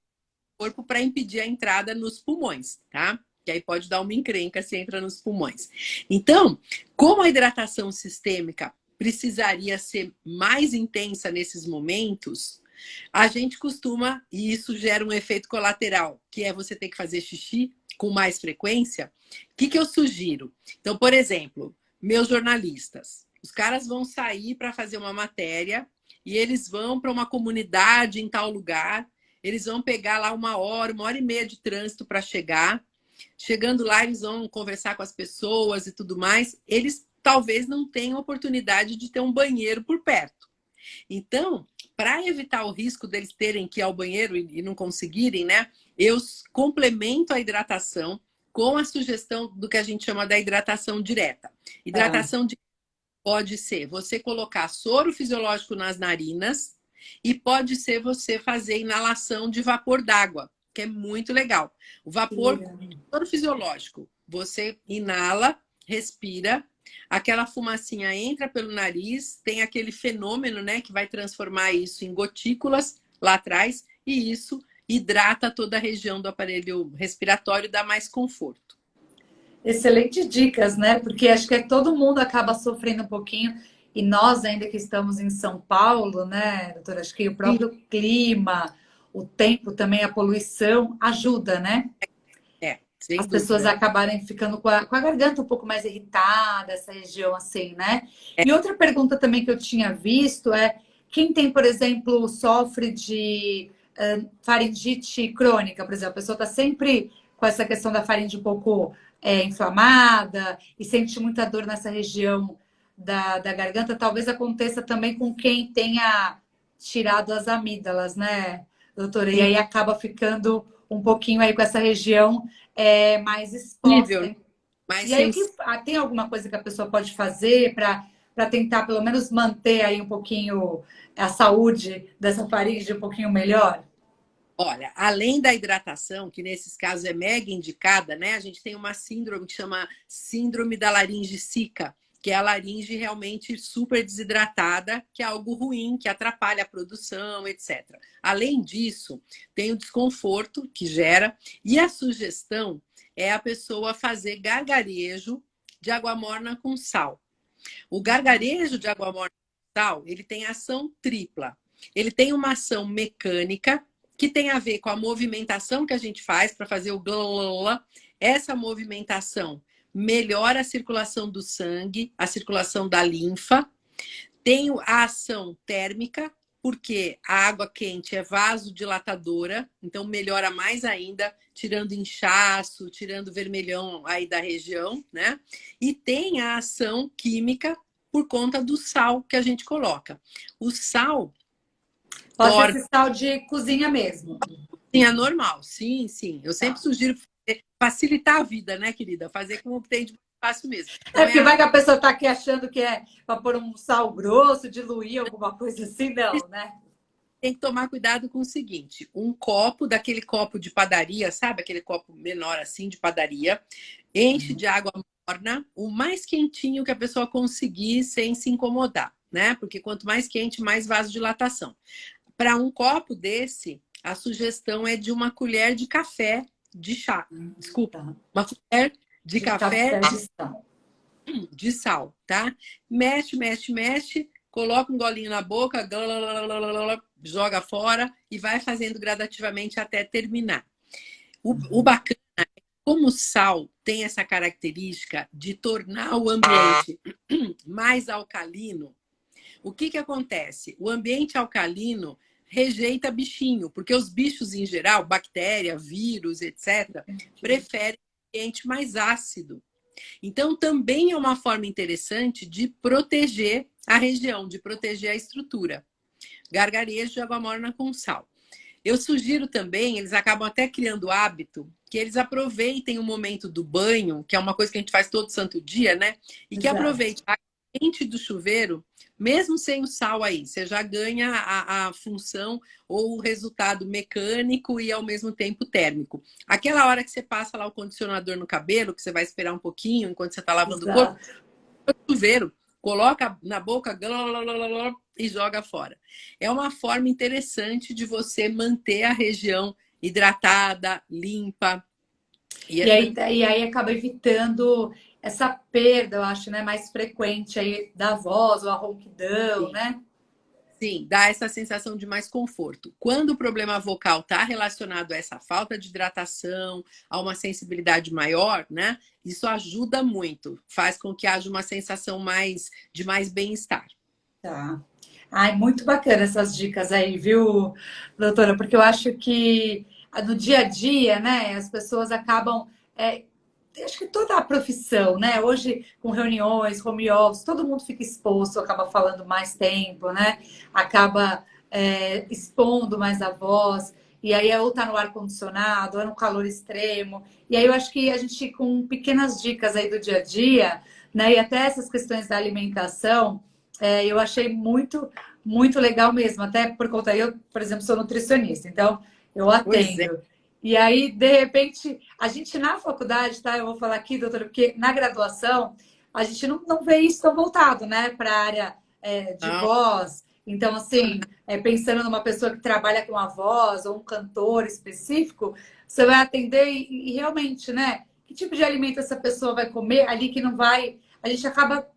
corpo para impedir a entrada nos pulmões, tá? Que aí pode dar uma encrenca se entra nos pulmões. Então, como a hidratação sistêmica precisaria ser mais intensa nesses momentos, a gente costuma, e isso gera um efeito colateral, que é você ter que fazer xixi com mais frequência. O que eu sugiro? Então, por exemplo, meus jornalistas, os caras vão sair para fazer uma matéria e eles vão para uma comunidade em tal lugar, eles vão pegar lá 1 hora e meia de trânsito para chegar. Chegando lá, eles vão conversar com as pessoas e tudo mais. Eles talvez não tenham oportunidade de ter um banheiro por perto. Então, para evitar o risco deles terem que ir ao banheiro e não conseguirem, né? Eu complemento a hidratação com a sugestão do que a gente chama da hidratação direta. Hidratação direta pode ser você colocar soro fisiológico nas narinas e pode ser você fazer inalação de vapor d'água, que é muito legal. O vapor, soro fisiológico, você inala respira, aquela fumacinha entra pelo nariz, tem aquele fenômeno, né, que vai transformar isso em gotículas lá atrás, e isso hidrata toda a região do aparelho respiratório e dá mais conforto. Excelente dicas, né? Porque acho que todo mundo acaba sofrendo um pouquinho, e nós ainda que estamos em São Paulo, né, doutora? Acho que o Sim, próprio clima, o tempo também, a poluição ajuda, né? sem As pessoas dúvida. acabarem ficando com a garganta um pouco mais irritada, essa região assim, né? É, E outra pergunta também que eu tinha visto é quem tem, por exemplo, sofre de faringite crônica, por exemplo, a pessoa está sempre com essa questão da faringe um pouco inflamada e sente muita dor nessa região da garganta, talvez aconteça também com quem tenha tirado as amígdalas, né, doutora? E sim, aí acaba ficando um pouquinho aí com essa região mais nível, exposta. né? Mais E aí, sensível. tem alguma coisa que a pessoa pode fazer para tentar, pelo menos, manter aí um pouquinho a saúde dessa faringe um pouquinho melhor? Olha, além da hidratação, que nesses casos é mega indicada, né? A gente tem uma síndrome que chama síndrome da laringe seca, que é a laringe realmente super desidratada, que é algo ruim, que atrapalha a produção, etc. Além disso, tem o desconforto que gera, e a sugestão é a pessoa fazer gargarejo de água morna com sal. O gargarejo de água morna com sal, ele tem ação tripla. Ele tem uma ação mecânica, que tem a ver com a movimentação que a gente faz para fazer o glá. Essa movimentação melhora a circulação do sangue, a circulação da linfa. Tem a ação térmica, porque a água quente é vasodilatadora, então melhora mais ainda, tirando inchaço, tirando vermelhão aí da região, né? E tem a ação química por conta do sal que a gente coloca. O sal Pode ser torna esse sal de cozinha mesmo. é normal, sim, sim. Eu sempre Tá. sugiro facilitar a vida, né, querida? Fazer como tem de fácil mesmo. É Então é porque a vai que a pessoa está aqui achando que é para pôr um sal grosso, diluir alguma coisa assim, não, né? tem que tomar cuidado com o seguinte: um copo, daquele copo de padaria, sabe? Aquele copo menor assim de padaria, enche de água morna, o mais quentinho que a pessoa conseguir sem se incomodar, né? Porque quanto mais quente, mais vasodilatação. Para um copo desse, a sugestão é de uma colher de café de chá. Desculpa, Tá. uma colher de De café café de sal. de sal, tá? Mexe, mexe, mexe, coloca um golinho na boca, joga fora e vai fazendo gradativamente até terminar. O bacana é que, como o sal tem essa característica de tornar o ambiente mais alcalino, o que acontece? O ambiente alcalino rejeita bichinho, porque os bichos em geral, bactéria, vírus, etc., preferem um ambiente mais ácido. Então, também é uma forma interessante de proteger a região, de proteger a estrutura. Gargarejo de água morna com sal. Eu sugiro também, eles acabam até criando o hábito, que eles aproveitem o momento do banho, que é uma coisa que a gente faz todo santo dia, né? E que Exato. aproveite a quente do chuveiro, mesmo sem o sal aí. Você já ganha a função ou o resultado mecânico e ao mesmo tempo térmico. Aquela hora que você passa lá o condicionador no cabelo, que você vai esperar um pouquinho enquanto você está lavando o corpo, Exato. chuveiro, coloca na boca e joga fora. É uma forma interessante de você manter a região hidratada, limpa. E aí acaba evitando essa perda, eu acho, né, mais frequente aí da voz, ou a ronquidão, Sim, né? sim, dá essa sensação de mais conforto. Quando o problema vocal está relacionado a essa falta de hidratação, a uma sensibilidade maior, né? Isso ajuda muito, faz com que haja uma sensação de mais bem-estar. Tá. Ai, muito bacana essas dicas aí, viu, doutora? Porque eu acho que no dia a dia, né, as pessoas acabam. Acho que toda a profissão, né? Hoje, com reuniões, home office, todo mundo fica exposto, acaba falando mais tempo, né? Acaba expondo mais a voz. E aí, ou tá no ar-condicionado, ou é no calor extremo. E aí, eu acho que a gente, com pequenas dicas aí do dia a dia, né? E até essas questões da alimentação. Eu achei muito, muito legal mesmo, até por conta, eu, por exemplo, sou nutricionista, então eu Pois é. atendo. E aí, de repente, a gente na faculdade, tá? Eu vou falar aqui, doutora, porque na graduação a gente não vê isso tão voltado, né, para a área de Não, voz. Então, assim, pensando numa pessoa que trabalha com a voz ou um cantor específico, você vai atender e realmente, né? Que tipo de alimento essa pessoa vai comer ali que não vai. A gente acaba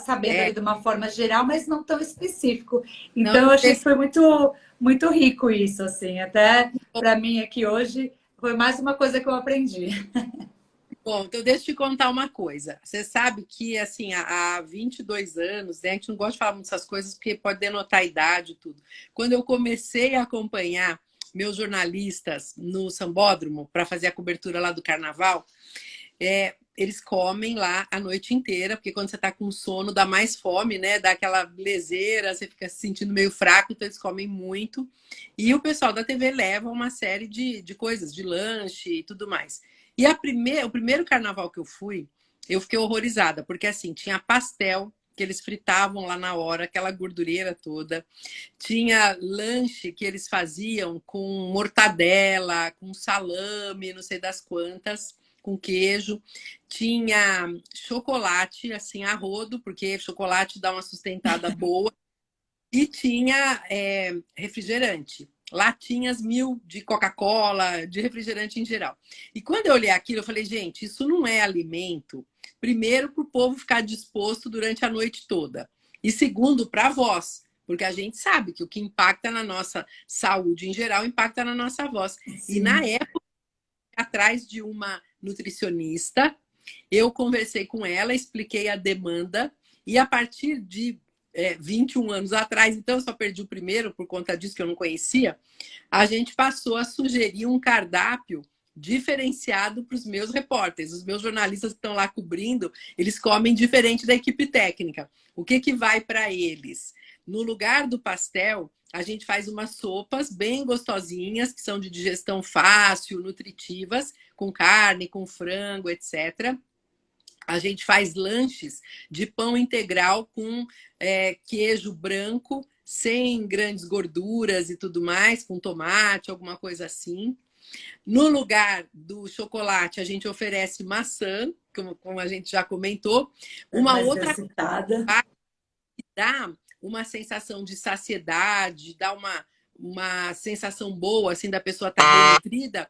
sabendo é, ali de uma forma geral, mas não tão específico. não, Então, eu achei que foi muito rico isso, assim. Até para mim aqui hoje foi mais uma coisa que eu aprendi. bom, então deixa eu te contar uma coisa. Você sabe que, assim, há 22 anos, né, a gente não gosta de falar muitas coisas porque pode denotar a idade e tudo. Quando eu comecei a acompanhar meus jornalistas no Sambódromo para fazer a cobertura lá do Carnaval, eles comem lá a noite inteira, porque quando você está com sono dá mais fome, né? Dá aquela leseira, você fica se sentindo meio fraco, então eles comem muito. E o pessoal da TV leva uma série de coisas, de lanche e tudo mais. E o primeiro carnaval que eu fui, eu fiquei horrorizada, porque assim, tinha pastel que eles fritavam lá na hora, aquela gordureira toda. Tinha lanche que eles faziam com mortadela, com salame, não sei das quantas, com queijo. Tinha chocolate, assim, a rodo, porque chocolate dá uma sustentada boa. E tinha refrigerante. Latinhas mil de Coca-Cola, de refrigerante em geral. E quando eu olhei aquilo, eu falei, gente, isso não é alimento. Primeiro, para o povo ficar disposto durante a noite toda. E segundo, para a voz. Porque a gente sabe que o que impacta na nossa saúde em geral impacta na nossa voz. E na Sim. época, atrás de uma nutricionista, eu conversei com ela, expliquei a demanda, e a partir de 21 anos atrás, então eu só perdi o primeiro por conta disso que eu não conhecia, a gente passou a sugerir um cardápio diferenciado para os meus repórteres. Os meus jornalistas que estão lá cobrindo, eles comem diferente da equipe técnica. O que, que vai para eles? No lugar do pastel, a gente faz umas sopas bem gostosinhas, que são de digestão fácil, nutritivas, com carne, com frango, etc. A gente faz lanches de pão integral com queijo branco, sem grandes gorduras e tudo mais, com tomate, alguma coisa assim. No lugar do chocolate, a gente oferece maçã, como a gente já comentou. Uma Mais outra exercitada. coisa que dá uma sensação de saciedade, dá uma sensação boa, assim, da pessoa estar bem nutrida,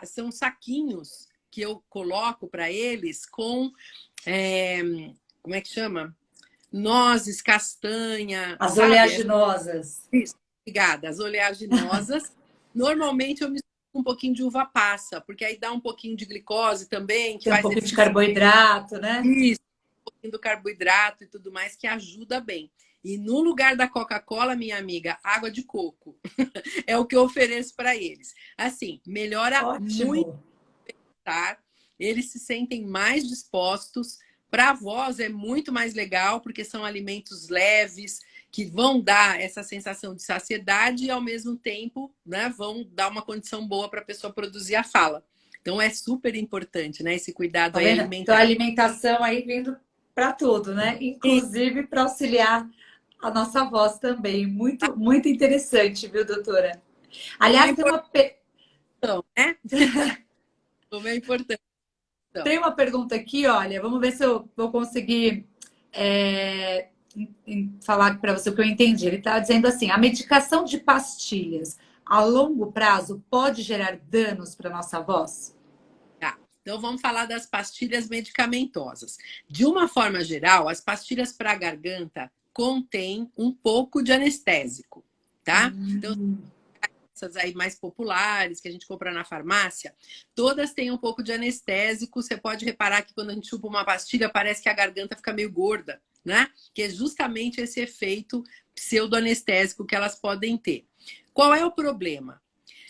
são saquinhos que eu coloco para eles com, é, como é que chama? Nozes, castanha, As sabe? oleaginosas. Isso, obrigada. As oleaginosas. Normalmente eu misturo um pouquinho de uva passa, porque aí dá um pouquinho de glicose também, que Tem um faz pouco de eles se sentirem carboidrato, né? isso, um pouquinho do carboidrato e tudo mais, que ajuda bem. E no lugar da Coca-Cola, minha amiga, água de coco. É o que eu ofereço para eles. Assim, melhora muito, Ótimo. tá? Eles se sentem mais dispostos. Para a voz é muito mais legal, porque são alimentos leves, que vão dar essa sensação de saciedade e, ao mesmo tempo, né, vão dar uma condição boa para a pessoa produzir a fala. Então, é super importante, né, esse cuidado Tá aí vendo? Então, a alimentar. alimentação aí vindo para tudo, né? E, Inclusive para auxiliar a nossa voz também. Muito interessante, viu, doutora? como é Aliás, importante, né? Como é importante. tem uma pergunta aqui, olha, vamos ver se eu vou conseguir falar para você o que eu entendi. Ele está dizendo assim: a medicação de pastilhas a longo prazo pode gerar danos para nossa voz? Tá. Então, vamos falar das pastilhas medicamentosas. De uma forma geral, as pastilhas para a garganta contêm um pouco de anestésico, tá? Então, essas aí mais populares que a gente compra na farmácia, todas têm um pouco de anestésico. Você pode reparar que quando a gente chupa uma pastilha, parece que a garganta fica meio gorda, né? Que é justamente esse efeito pseudoanestésico que elas podem ter. Qual é o problema?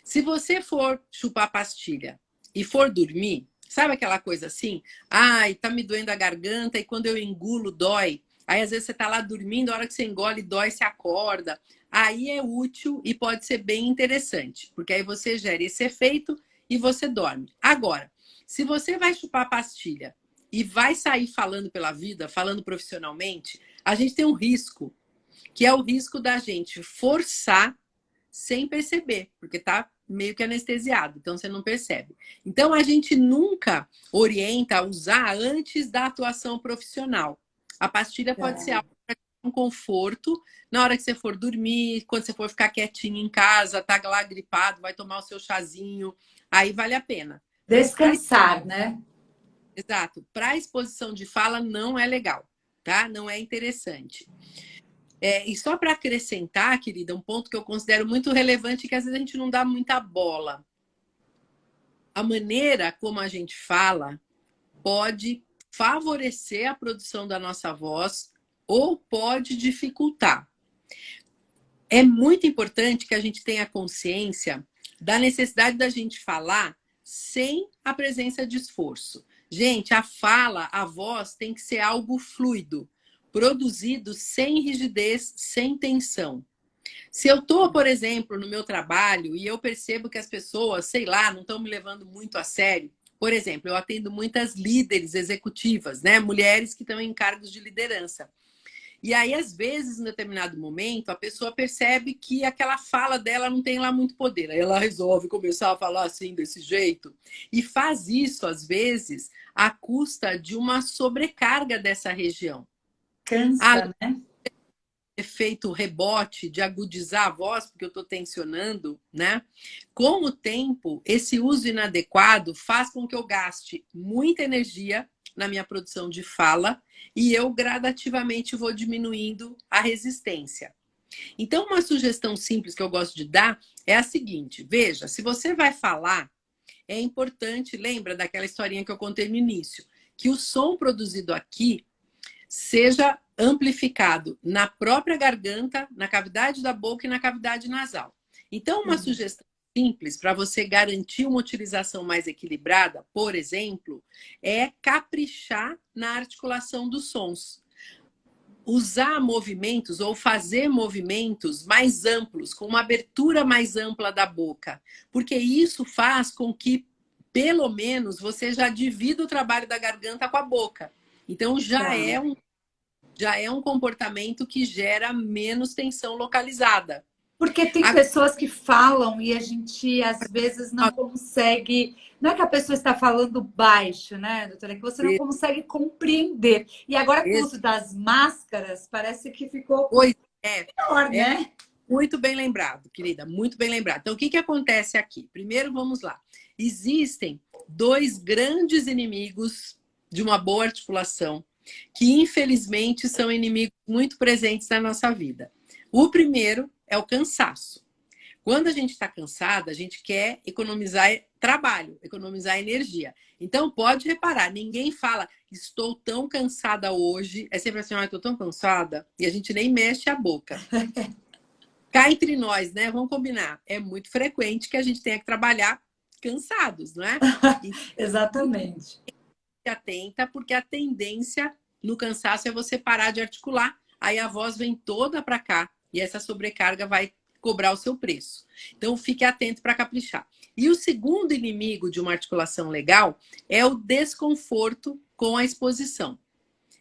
Se você for chupar pastilha e for dormir, sabe aquela coisa assim? Ai, tá me doendo a garganta e quando eu engulo dói. Aí às vezes você tá lá dormindo, a hora que você engole dói, você acorda. Aí é útil e pode ser bem interessante, porque aí você gera esse efeito e você dorme. Agora, se você vai chupar pastilha e vai sair falando pela vida, falando profissionalmente, a gente tem um risco, que é o risco da gente forçar sem perceber, porque tá meio que anestesiado, então você não percebe. Então a gente nunca orienta a usar antes da atuação profissional. A pastilha pode ser algo para um conforto na hora que você for dormir, quando você for ficar quietinho em casa, tá lá gripado, vai tomar o seu chazinho, aí vale a pena. Descansar, né? Exato. Para exposição de fala não é legal, tá? Não é interessante. E só para acrescentar, querida, um ponto que eu considero muito relevante e que às vezes a gente não dá muita bola. A maneira como a gente fala pode favorecer a produção da nossa voz ou pode dificultar. É muito importante que a gente tenha consciência da necessidade da gente falar sem a presença de esforço. Gente, a fala, a voz tem que ser algo fluido, produzido sem rigidez, sem tensão. Se eu estou, por exemplo, no meu trabalho e eu percebo que as pessoas, sei lá, não estão me levando muito a sério. Por exemplo, eu atendo muitas líderes executivas, né? Mulheres que estão em cargos de liderança. E aí, às vezes, em determinado momento, a pessoa percebe que aquela fala dela não tem lá muito poder. Aí ela resolve começar a falar assim, desse jeito. E faz isso, às vezes, à custa de uma sobrecarga dessa região. Cansa, né? Efeito rebote de agudizar a voz, porque eu estou tensionando, né? Com o tempo, esse uso inadequado faz com que eu gaste muita energia na minha produção de fala e eu gradativamente vou diminuindo a resistência. Então, uma sugestão simples que eu gosto de dar é a seguinte: veja, se você vai falar, é importante, lembra daquela historinha que eu contei no início, que o som produzido aqui seja amplificado na própria garganta, na cavidade da boca e na cavidade nasal. Então, uma sugestão simples para você garantir uma utilização mais equilibrada, por exemplo, é caprichar na articulação dos sons. Usar movimentos ou fazer movimentos mais amplos, com uma abertura mais ampla da boca, porque isso faz com que, pelo menos, você já divida o trabalho da garganta com a boca. Então, já é um comportamento que gera menos tensão localizada. Porque tem pessoas que falam e a gente às vezes não consegue. Não é que a pessoa está falando baixo, né, doutora? É que você não consegue compreender. E agora, com o uso das máscaras, parece que ficou pior, né? Muito bem lembrado, querida, muito bem lembrado. Então, o que acontece aqui? Primeiro, vamos lá. Existem dois grandes inimigos de uma boa articulação, que infelizmente são inimigos muito presentes na nossa vida. O primeiro é o cansaço. Quando a gente está cansada, a gente quer economizar trabalho, economizar energia. Então, pode reparar, ninguém fala, estou tão cansada hoje. É sempre assim, estou tão cansada, e a gente nem mexe a boca. Cá entre nós, né? Vamos combinar. É muito frequente que a gente tenha que trabalhar cansados, não é? Exatamente. Atenta, porque a tendência no cansaço é você parar de articular, aí a voz vem toda para cá e essa sobrecarga vai cobrar o seu preço. Então fique atento para caprichar. E o segundo inimigo de uma articulação legal é o desconforto com a exposição.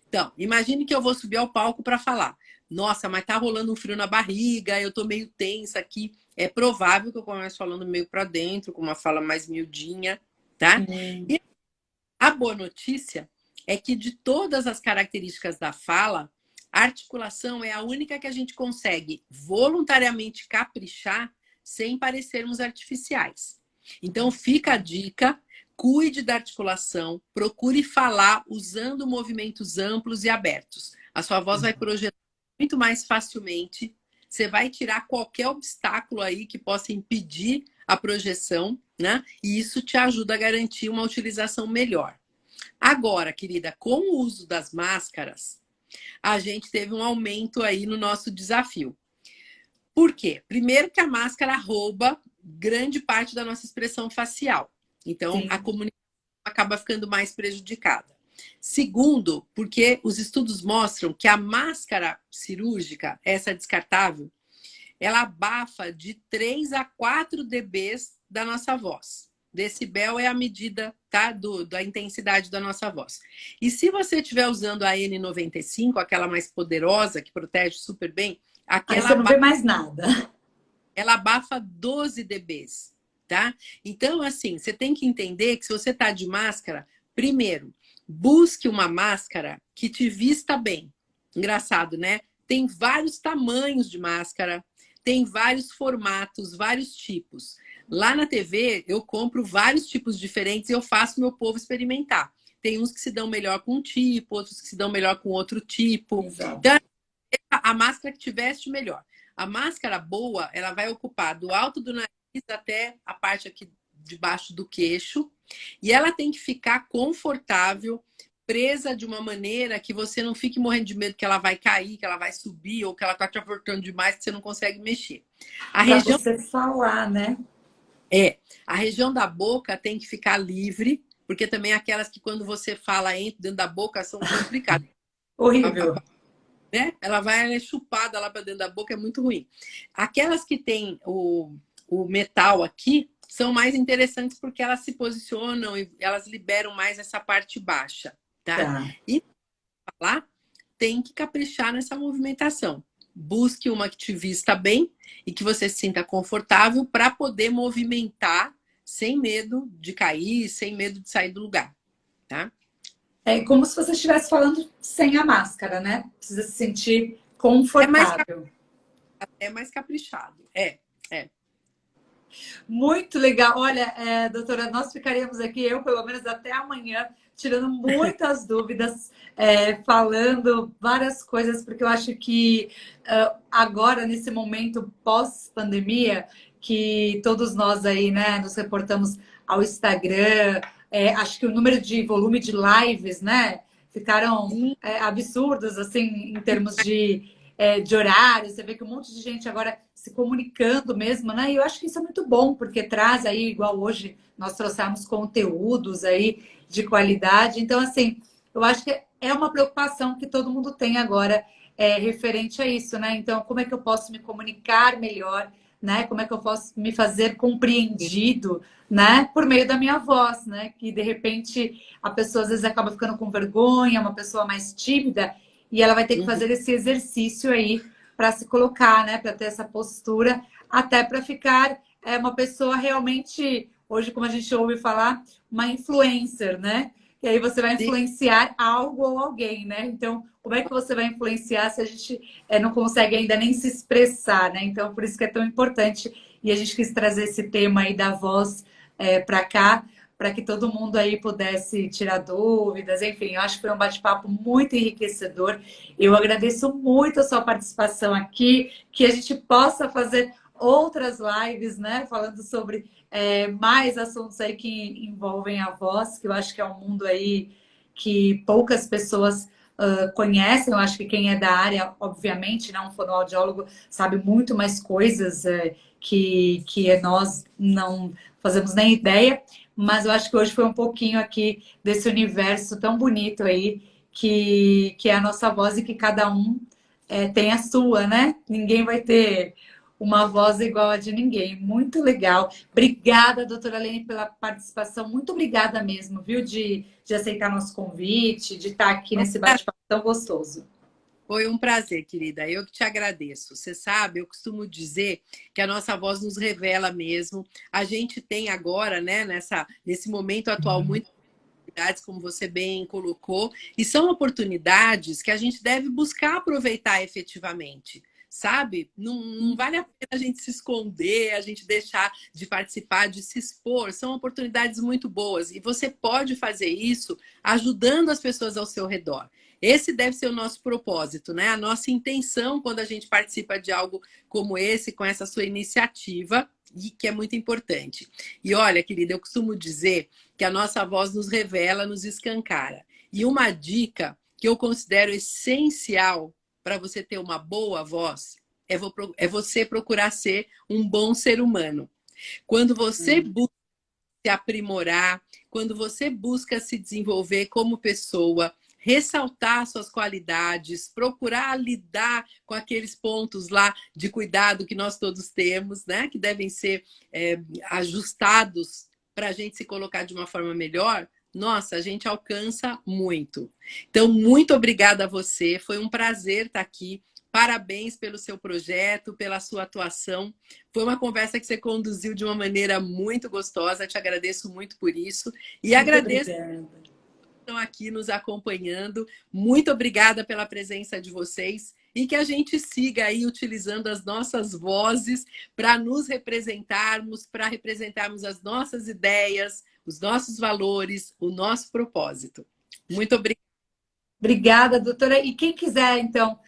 Então, imagine que eu vou subir ao palco para falar. Nossa, mas tá rolando um frio na barriga, eu tô meio tensa aqui. É provável que eu comece falando meio para dentro, com uma fala mais miudinha, tá? E a boa notícia é que de todas as características da fala, a articulação é a única que a gente consegue voluntariamente caprichar sem parecermos artificiais. Então fica a dica, cuide da articulação, procure falar usando movimentos amplos e abertos. A sua voz vai projetar muito mais facilmente, você vai tirar qualquer obstáculo aí que possa impedir a projeção, né? E isso te ajuda a garantir uma utilização melhor. Agora, querida, com o uso das máscaras, a gente teve um aumento aí no nosso desafio. Por quê? Primeiro que a máscara rouba grande parte da nossa expressão facial. Então, a comunicação acaba ficando mais prejudicada. Segundo, porque os estudos mostram que a máscara cirúrgica, essa descartável, ela abafa de 3 a 4 dBs da nossa voz. Decibel é a medida, tá, da intensidade da nossa voz. E se você estiver usando a N95, aquela mais poderosa, que protege super bem, aquela aí você não vê mais nada. Ela abafa 12 dBs. tá? Então, assim, você tem que entender que se você tá de máscara, primeiro, busque uma máscara que te vista bem. Engraçado, né? Tem vários tamanhos de máscara, tem vários formatos, vários tipos. Lá na TV, eu compro vários tipos diferentes e eu faço meu povo experimentar. Tem uns que se dão melhor com um tipo, outros que se dão melhor com outro tipo. Exato. Então, a máscara que te veste melhor. A máscara boa, ela vai ocupar do alto do nariz até a parte aqui debaixo do queixo. E ela tem que ficar confortável, presa de uma maneira que você não fique morrendo de medo que ela vai cair, que ela vai subir, ou que ela tá te apertando demais que você não consegue mexer. A Para região você falar, né? a região da boca tem que ficar livre, porque também aquelas que quando você fala entra dentro da boca são complicadas. Horrível. Né? Ela é chupada lá para dentro da boca, é muito ruim. Aquelas que tem o metal aqui são mais interessantes porque elas se posicionam e elas liberam mais essa parte baixa, tá? Tá. E lá tem que caprichar nessa movimentação. Busque uma que te vista bem e que você se sinta confortável para poder movimentar sem medo de cair, sem medo de sair do lugar, tá? É como se você estivesse falando sem a máscara, né? Precisa se sentir É mais, confortável. é mais caprichado. É. Muito legal. Olha, doutora, nós ficaríamos aqui, eu pelo menos até amanhã, tirando muitas dúvidas, falando várias coisas, porque eu acho que agora, nesse momento pós-pandemia, que todos nós aí, né, nos reportamos ao Instagram, acho que o número de volume de lives, né, ficaram absurdos, assim, em termos de horário. Você vê que um monte de gente agora se comunicando mesmo, né? E eu acho que isso é muito bom, porque traz aí, igual hoje, nós trouxemos conteúdos aí de qualidade. Então, assim, eu acho que é uma preocupação que todo mundo tem agora referente a isso, né? Então, como é que eu posso me comunicar melhor, né? Como é que eu posso me fazer compreendido, né? Por meio da minha voz, né? Que de repente a pessoa às vezes acaba ficando com vergonha, uma pessoa mais tímida, e ela vai ter que Uhum. fazer esse exercício aí para se colocar, né? Para ter essa postura, até para ficar uma pessoa realmente, hoje, como a gente ouve falar, uma influencer, né? E aí você vai influenciar algo ou alguém, né? Então, como é que você vai influenciar se a gente não consegue ainda nem se expressar, né? Então, por isso que é tão importante. E a gente quis trazer esse tema aí da voz para cá, para que todo mundo aí pudesse tirar dúvidas. Enfim, eu acho que foi um bate-papo muito enriquecedor. Eu agradeço muito a sua participação aqui, que a gente possa fazer outras lives, né? Falando sobre mais assuntos aí que envolvem a voz, que eu acho que é um mundo aí que poucas pessoas conhecem. Eu acho que quem é da área, obviamente, né, um fonoaudiólogo, sabe muito mais coisas que nós não fazemos nem ideia. Mas eu acho que hoje foi um pouquinho aqui desse universo tão bonito aí, que é a nossa voz e que cada um tem a sua, né? Ninguém vai ter uma voz igual a de ninguém. Muito legal. Obrigada, doutora Lene, pela participação. Muito obrigada mesmo, viu, de aceitar nosso convite, de estar aqui nesse bate-papo tão gostoso. Foi um prazer, querida. Eu que te agradeço. Você sabe, eu costumo dizer que a nossa voz nos revela mesmo. A gente tem agora, né, nesse momento atual, muitas oportunidades, como você bem colocou, e são oportunidades que a gente deve buscar aproveitar efetivamente. Sabe? Não vale a pena a gente se esconder, a gente deixar de participar, de se expor. São oportunidades muito boas. E você pode fazer isso ajudando as pessoas ao seu redor. Esse deve ser o nosso propósito, né? A nossa intenção quando a gente participa de algo como esse, com essa sua iniciativa, e que é muito importante. E olha, querida, eu costumo dizer que a nossa voz nos revela, nos escancara. E uma dica que eu considero essencial para você ter uma boa voz é você procurar ser um bom ser humano. Quando você busca se aprimorar, quando você busca se desenvolver como pessoa, ressaltar suas qualidades, procurar lidar com aqueles pontos lá de cuidado que nós todos temos, né? Que devem ser ajustados para a gente se colocar de uma forma melhor. Nossa, a gente alcança muito. Então, muito obrigada a você. Foi um prazer estar aqui Parabéns pelo seu projeto, pela sua atuação. Foi uma conversa que você conduziu de uma maneira muito gostosa. Te agradeço muito por isso. E Muito agradeço obrigada. que estão aqui nos acompanhando. Muito obrigada pela presença de vocês. E que a gente siga aí utilizando as nossas vozes para nos representarmos, para representarmos as nossas ideias, os nossos valores, o nosso propósito. Muito obrigada. Obrigada, doutora. E quem quiser, então,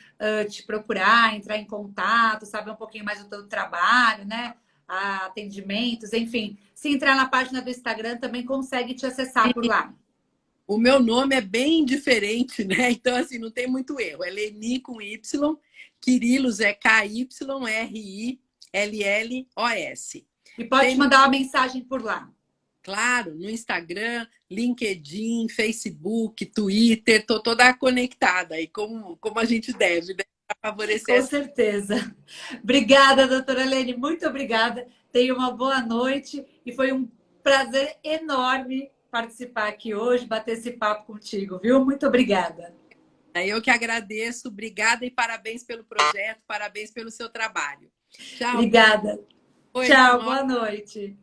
te procurar, entrar em contato, saber um pouquinho mais do teu trabalho, né? Atendimentos, enfim. Se entrar na página do Instagram, também consegue te acessar por lá. O meu nome é bem diferente, né? Então, assim, não tem muito erro. É Leni com Y, Quirilos é Kyrillos. E pode te Tem, mandar uma mensagem por lá. claro, no Instagram, LinkedIn, Facebook, Twitter, tô toda conectada aí, como a gente deve, né? Para favorecer Com essa. certeza. Obrigada, doutora Lene. Muito obrigada. Tenha uma boa noite. E foi um prazer enorme participar aqui hoje, bater esse papo contigo, viu? Muito obrigada. Eu que agradeço. Obrigada e parabéns pelo projeto, parabéns pelo seu trabalho. Tchau. Obrigada. Oi, Tchau, boa noite.